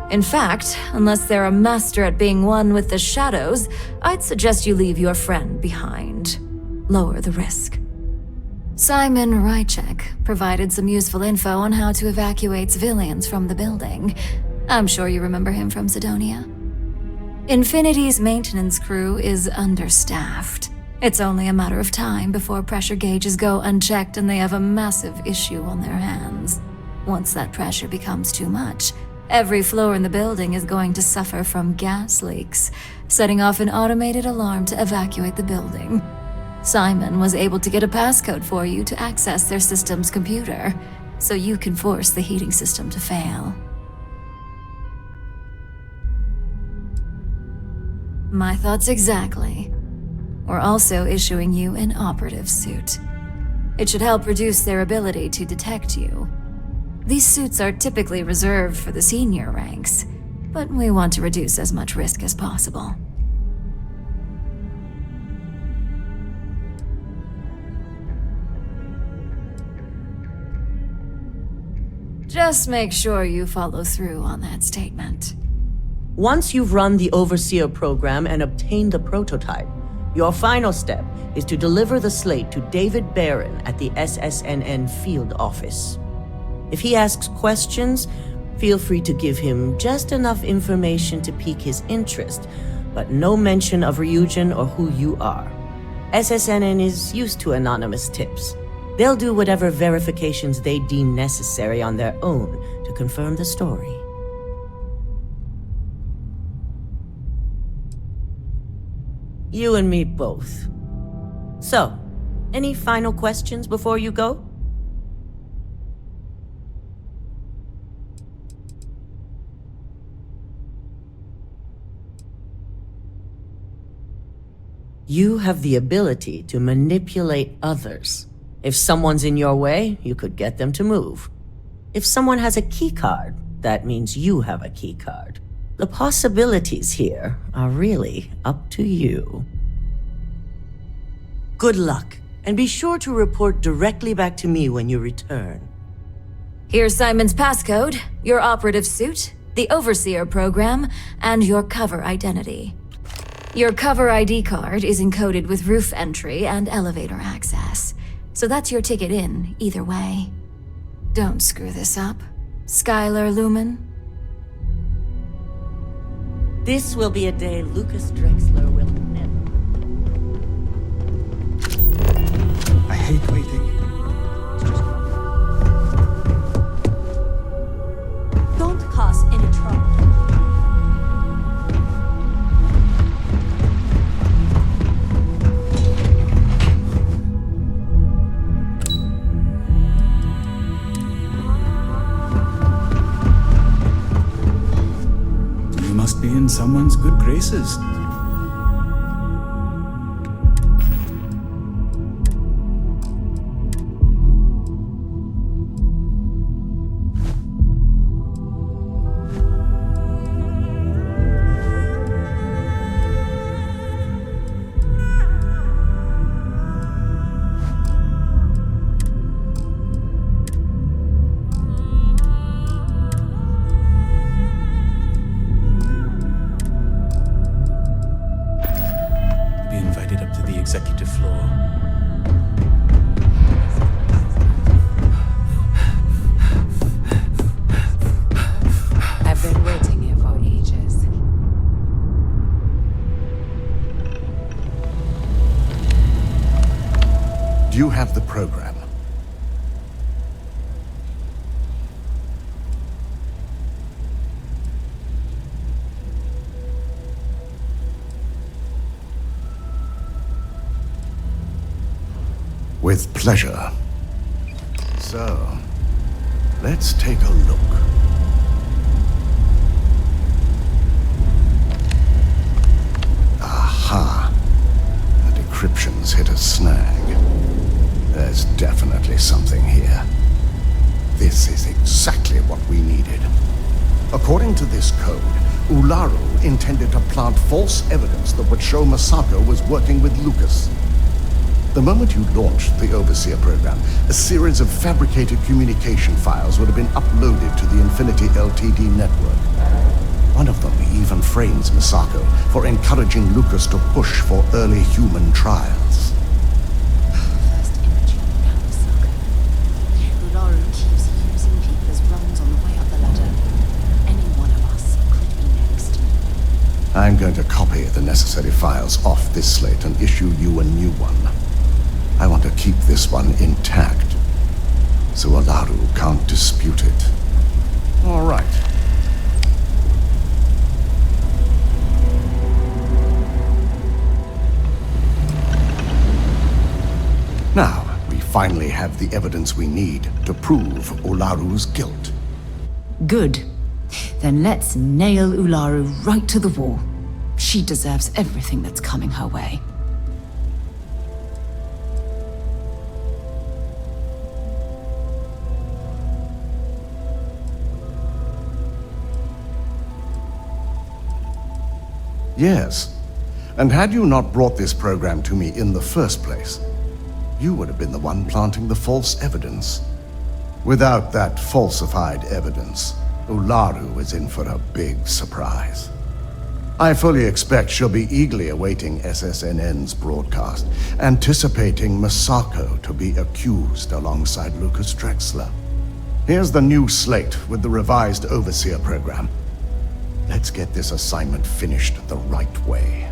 In fact, unless they're a master at being one with the shadows, I'd suggest you leave your friend behind. Lower the risk. Simon Rychek provided some useful info on how to evacuate civilians from the building. I'm sure you remember him from Sidonia. Infinity's maintenance crew is understaffed. It's only a matter of time before pressure gauges go unchecked and they have a massive issue on their hands. Once that pressure becomes too much, every floor in the building is going to suffer from gas leaks, setting off an automated alarm to evacuate the building. Simon was able to get a passcode for you to access their system's computer, so you can force the heating system to fail. My thoughts exactly. We're also issuing you an operative suit. It should help reduce their ability to detect you. These suits are typically reserved for the senior ranks, but we want to reduce as much risk as possible. Just make sure you follow through on that statement. Once you've run the Overseer program and obtained the prototype, your final step is to deliver the slate to David Barron at the SSNN field office. If he asks questions, feel free to give him just enough information to pique his interest, but no mention of Ryujin or who you are. SSNN is used to anonymous tips. They'll do whatever verifications they deem necessary on their own to confirm the story. You and me both. So, any final questions before you go? You have the ability to manipulate others. If someone's in your way, you could get them to move. If someone has a keycard, that means you have a keycard. The possibilities here are really up to you. Good luck, and be sure to report directly back to me when you return. Here's Simon's passcode, your operative suit, the Overseer program, and your cover identity. Your cover ID card is encoded with roof entry and elevator access, so that's your ticket in, either way. Don't screw this up, Skylar Lumen. This will be a day Lucas Drexler will never... I hate waiting. Don't cause any trouble. You must be in someone's good graces. Executive floor. I've been waiting here for ages. Do you have the program? With pleasure. So, let's take a look. Aha! The decryption's hit a snag. There's definitely something here. This is exactly what we needed. According to this code, Ularu intended to plant false evidence that would show Masako was working with Lucas. The moment you launched the Overseer program, a series of fabricated communication files would have been uploaded to the Infinity Ltd network. One of them even frames Masako for encouraging Lucas to push for early human trials. First imaging I'm going to copy the necessary files off this slate and issue you a new one. I want to keep this one intact, so Olaru can't dispute it. All right. Now, we finally have the evidence we need to prove Olaru's guilt. Good. Then let's nail Ularu right to the wall. She deserves everything that's coming her way. Yes. And had you not brought this program to me in the first place, you would have been the one planting the false evidence. Without that falsified evidence, Ularu is in for a big surprise. I fully expect she'll be eagerly awaiting SSNN's broadcast, anticipating Masako to be accused alongside Lucas Drexler. Here's the new slate with the revised Overseer program. Let's get this assignment finished the right way.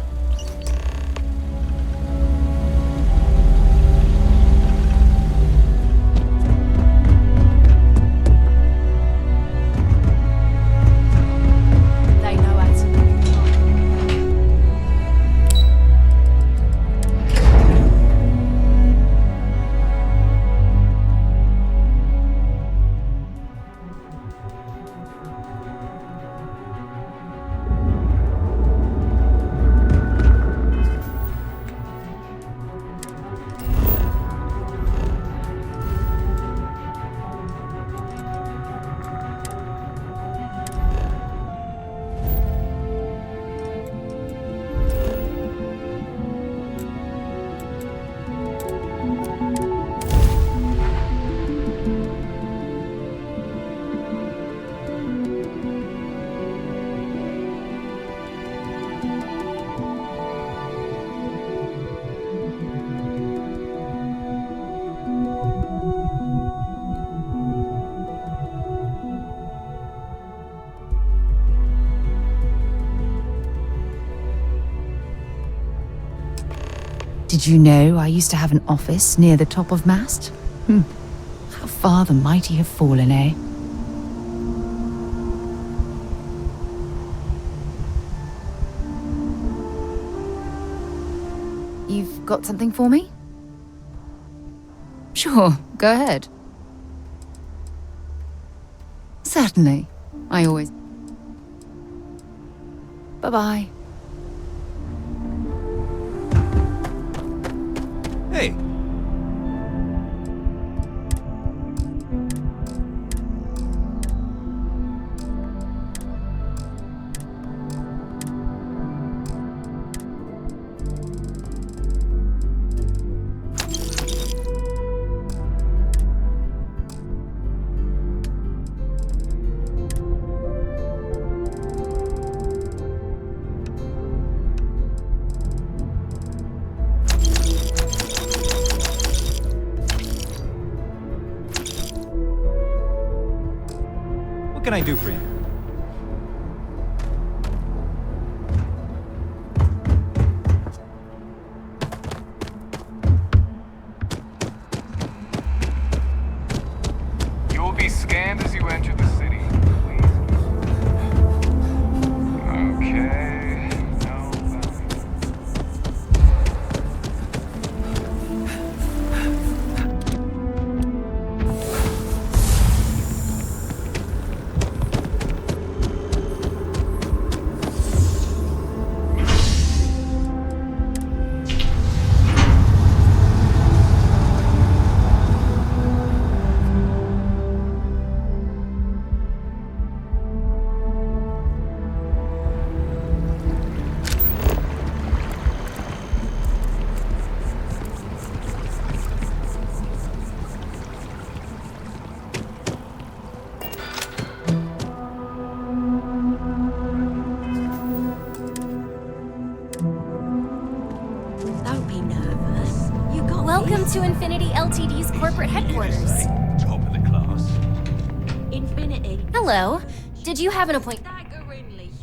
Did you know I used to have an office near the top of Mast? How far the mighty have fallen, eh? You've got something for me? Sure, go ahead. Certainly. I always... Bye-bye. Hey. What can I do for you? You will be scanned as you enter the city. Please. Okay. No. Welcome to Infinity Ltd's corporate headquarters. Top of the class. Infinity. Hello. Did you have an appointment?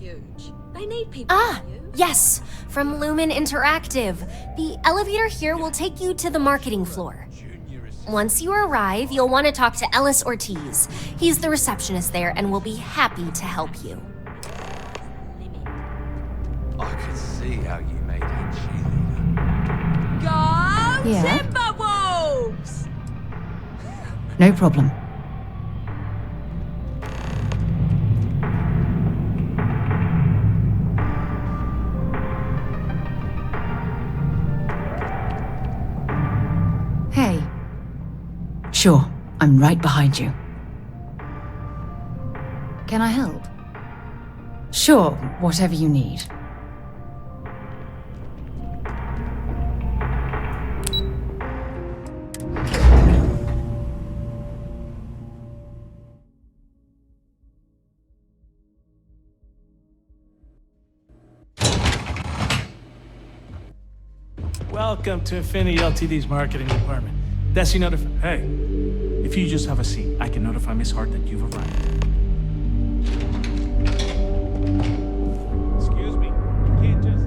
huge. They need people Ah, like you. yes, from Lumen Interactive. The elevator here will take you to the marketing floor. Once you arrive, you'll want to talk to Ellis Ortiz. He's the receptionist there and will be happy to help you. I could see how you made it, cheerleader. Go Yeah? Timberwolves! No problem. Hey. Sure, I'm right behind you. Can I help? Sure, whatever you need. Welcome to Infinity Ltd's marketing department. Desi notify. Hey, if you just have a seat, I can notify Miss Hart that you've arrived. Excuse me, you can't just.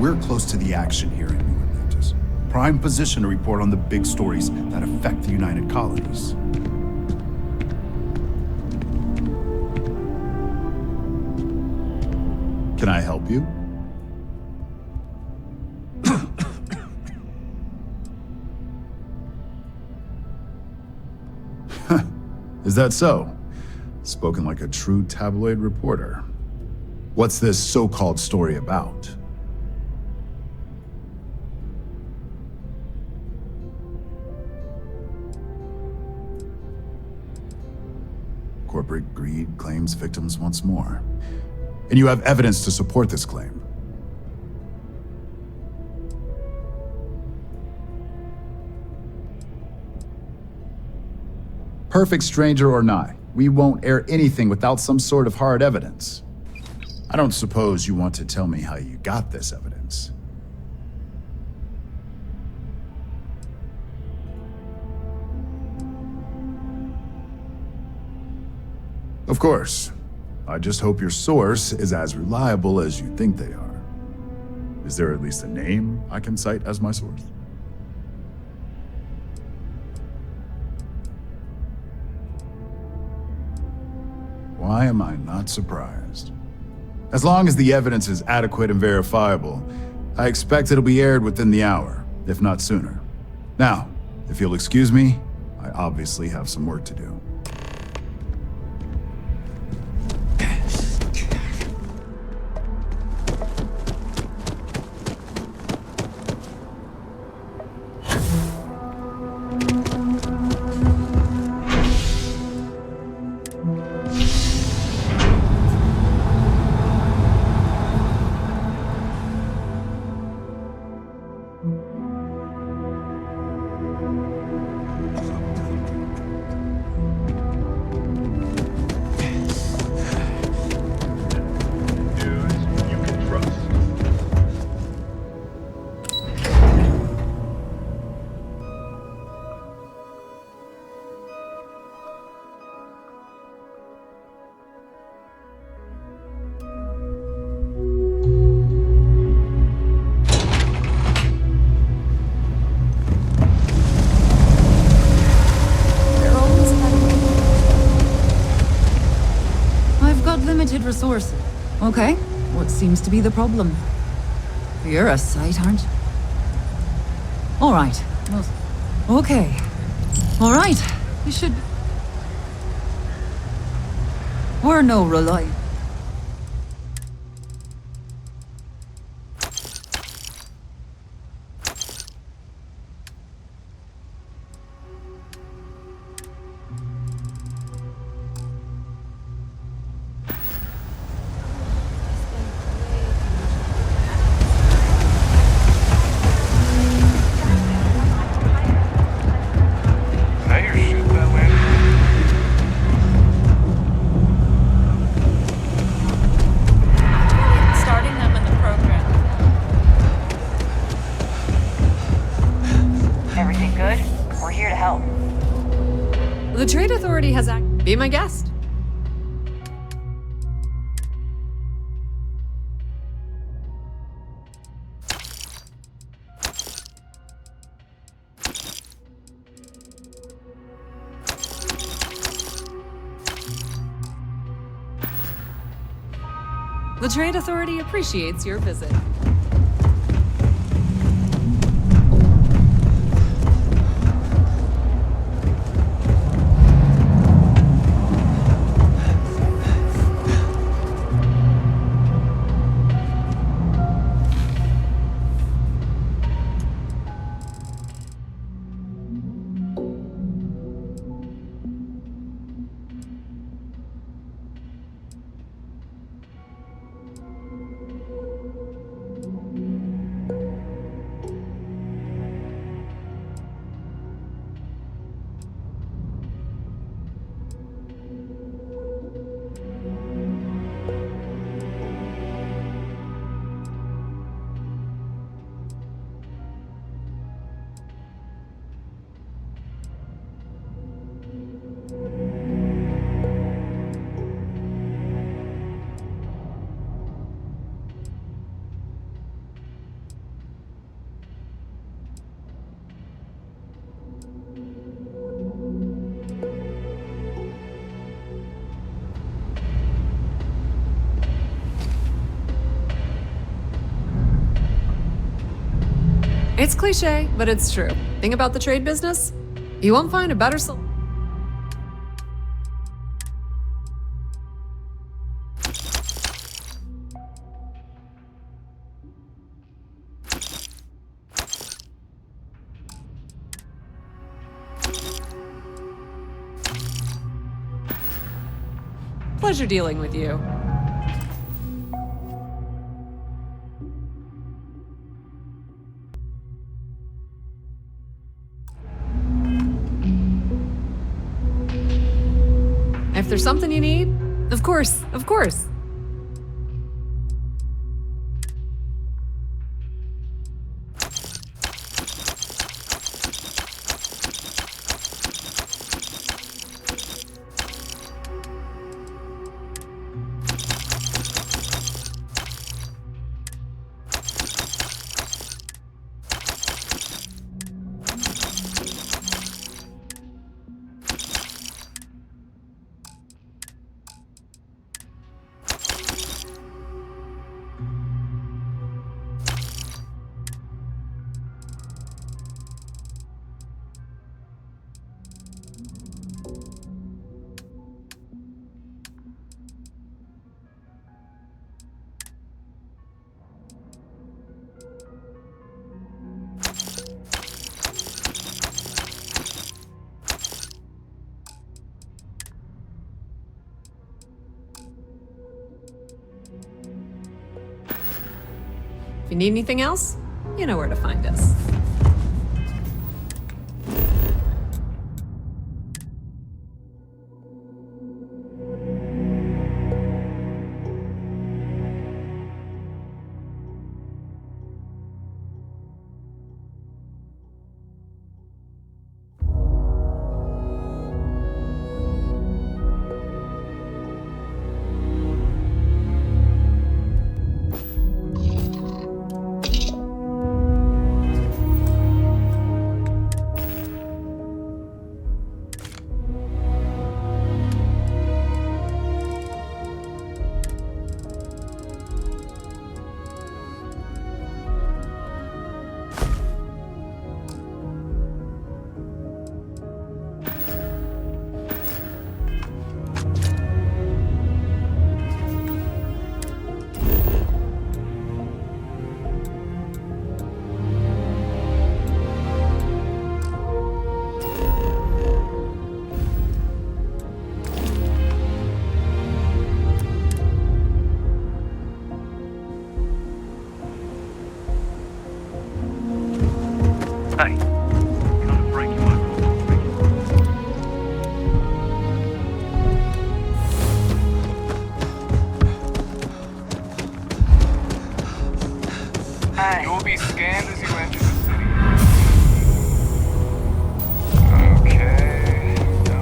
We're close to the action here in New Atlantis. Prime position to report on the big stories that affect the United Colonies. Can I help you? Is that so? Spoken like a true tabloid reporter. What's this so-called story about? Corporate greed claims victims once more. And you have evidence to support this claim. Perfect stranger or not, we won't air anything without some sort of hard evidence. I don't suppose you want to tell me how you got this evidence. Of course. I just hope your source is as reliable as you think they are. Is there at least a name I can cite as my source? Why am I not surprised? As long as the evidence is adequate and verifiable, I expect it'll be aired within the hour, if not sooner. Now, if you'll excuse me, I obviously have some work to do. Resources. Okay, what seems to be the problem? You're a sight, aren't you? All right. Okay. All right. You should... We're no reliant. Be my guest. The Trade Authority appreciates your visit. It's cliche, but it's true. Thing about the trade business, you won't find a better solution. Pleasure dealing with you. If there's something you need, of course, of course. If you need anything else, you know where to find us. Hey, gonna break you my rule. You will be scanned as you enter the city. Okay. No.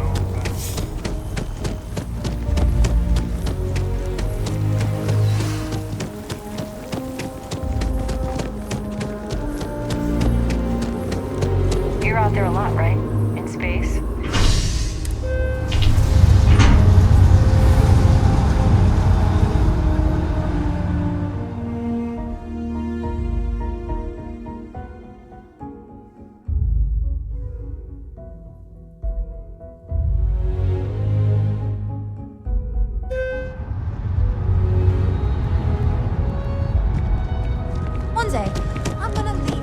You're out there a lot, right? In space? One day, I'm gonna leave you.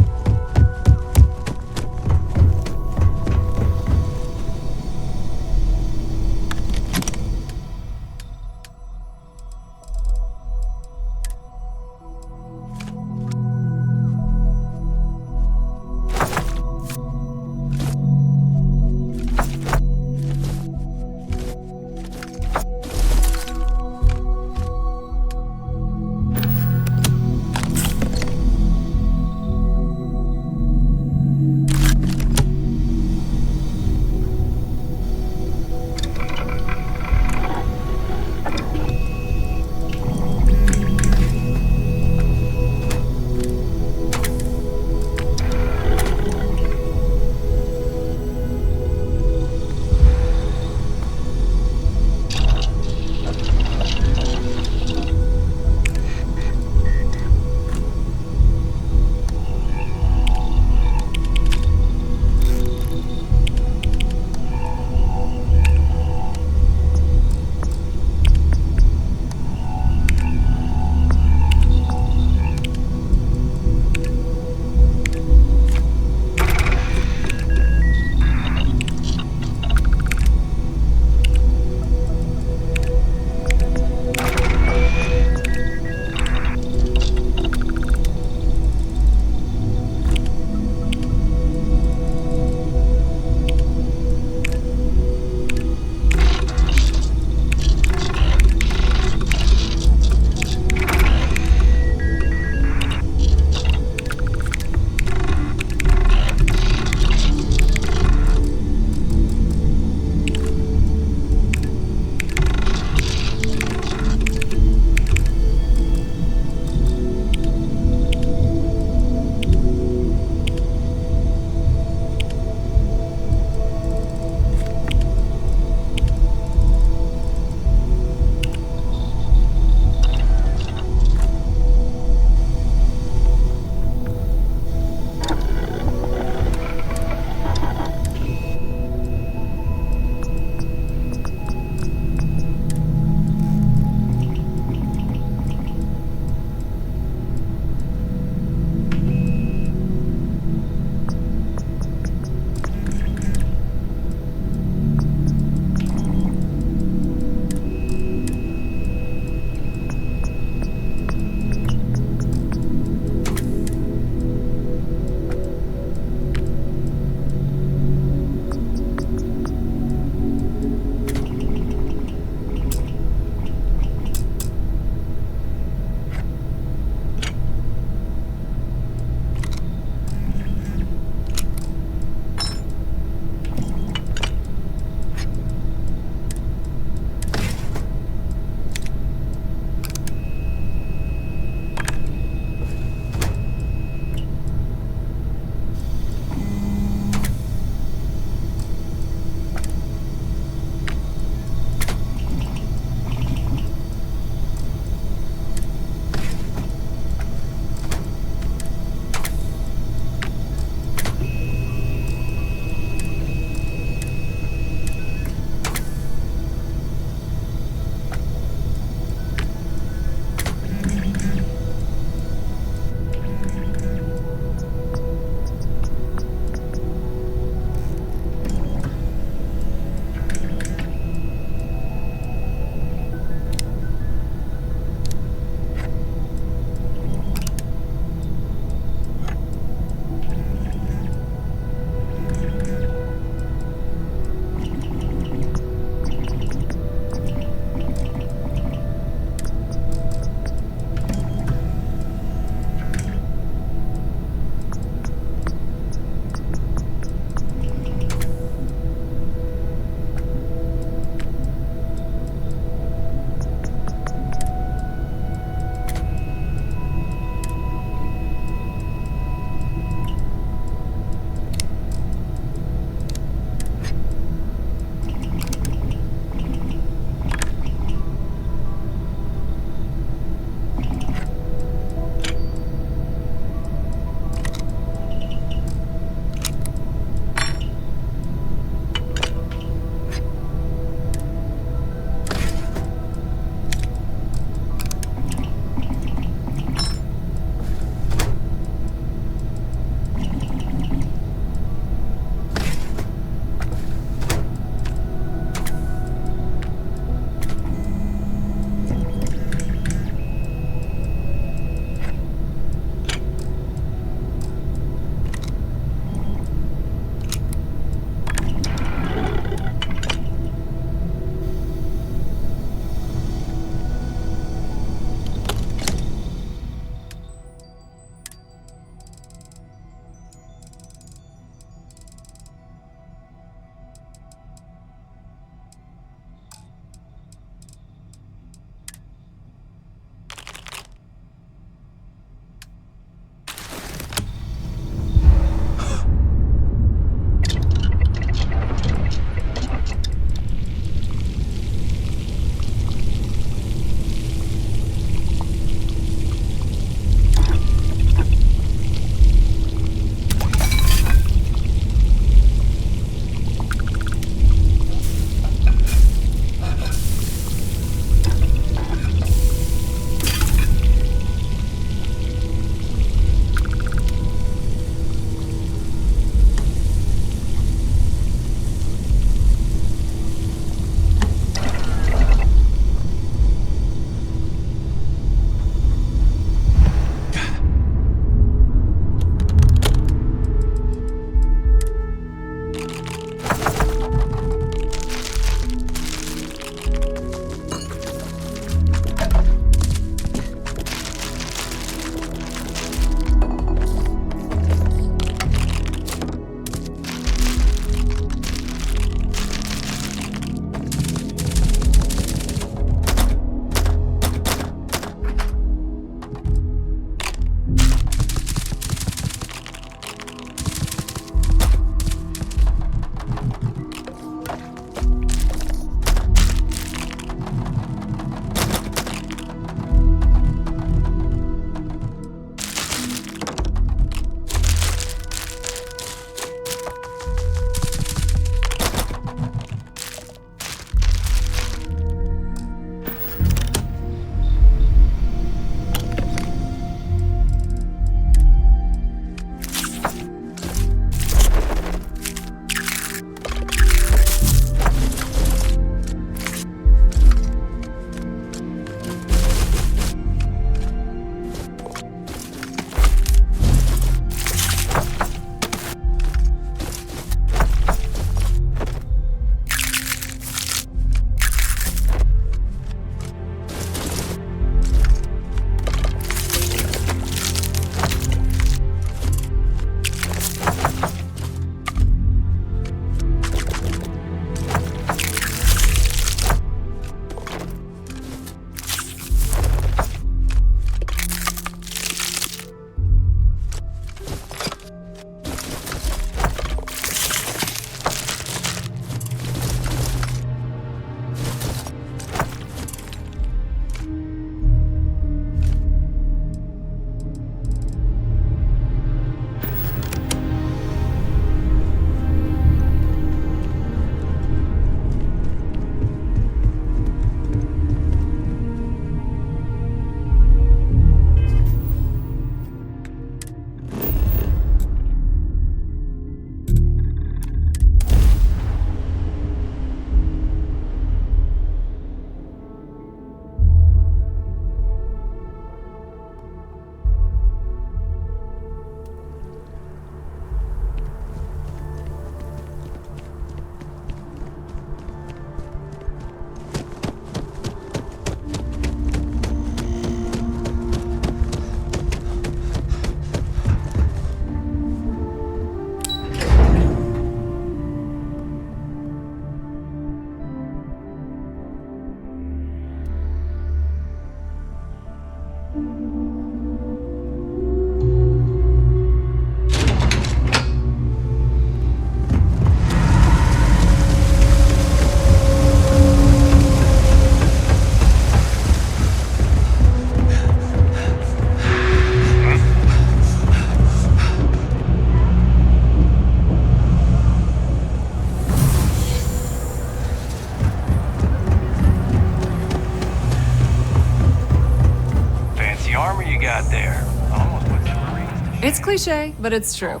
got there? Almost put some Marines. It's cliche, but it's true.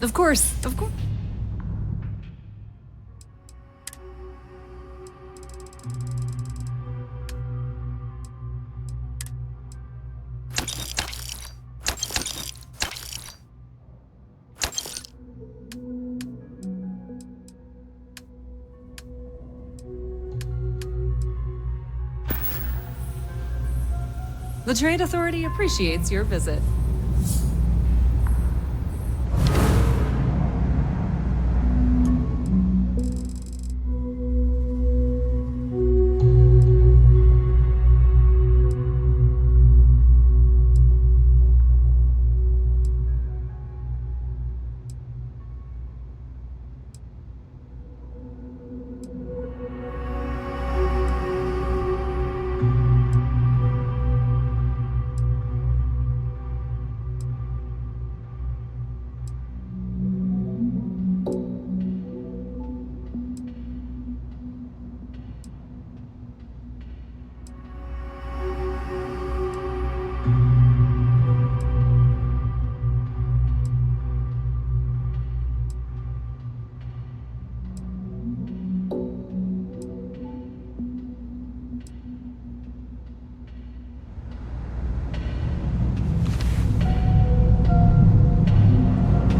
Of course, of course. The Trade Authority appreciates your visit.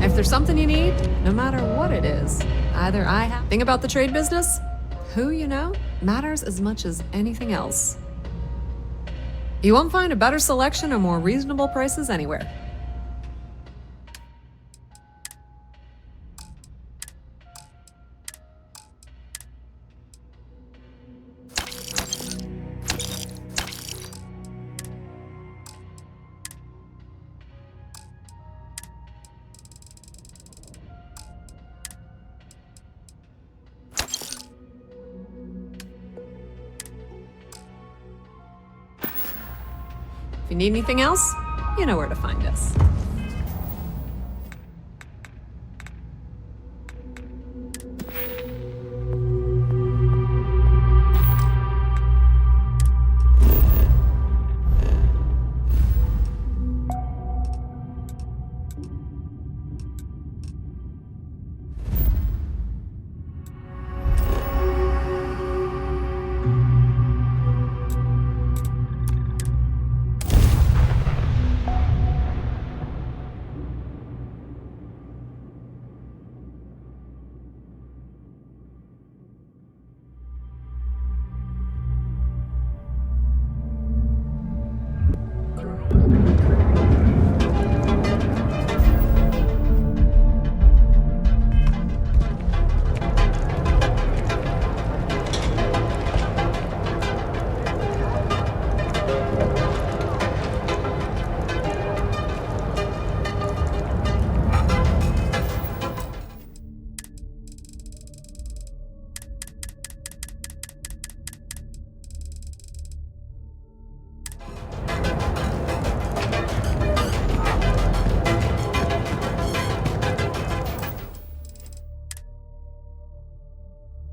If there's something you need, no matter what it is, either I have... Thing about the trade business? Who you know matters as much as anything else. You won't find a better selection or more reasonable prices anywhere. If you need anything else, you know where to find us.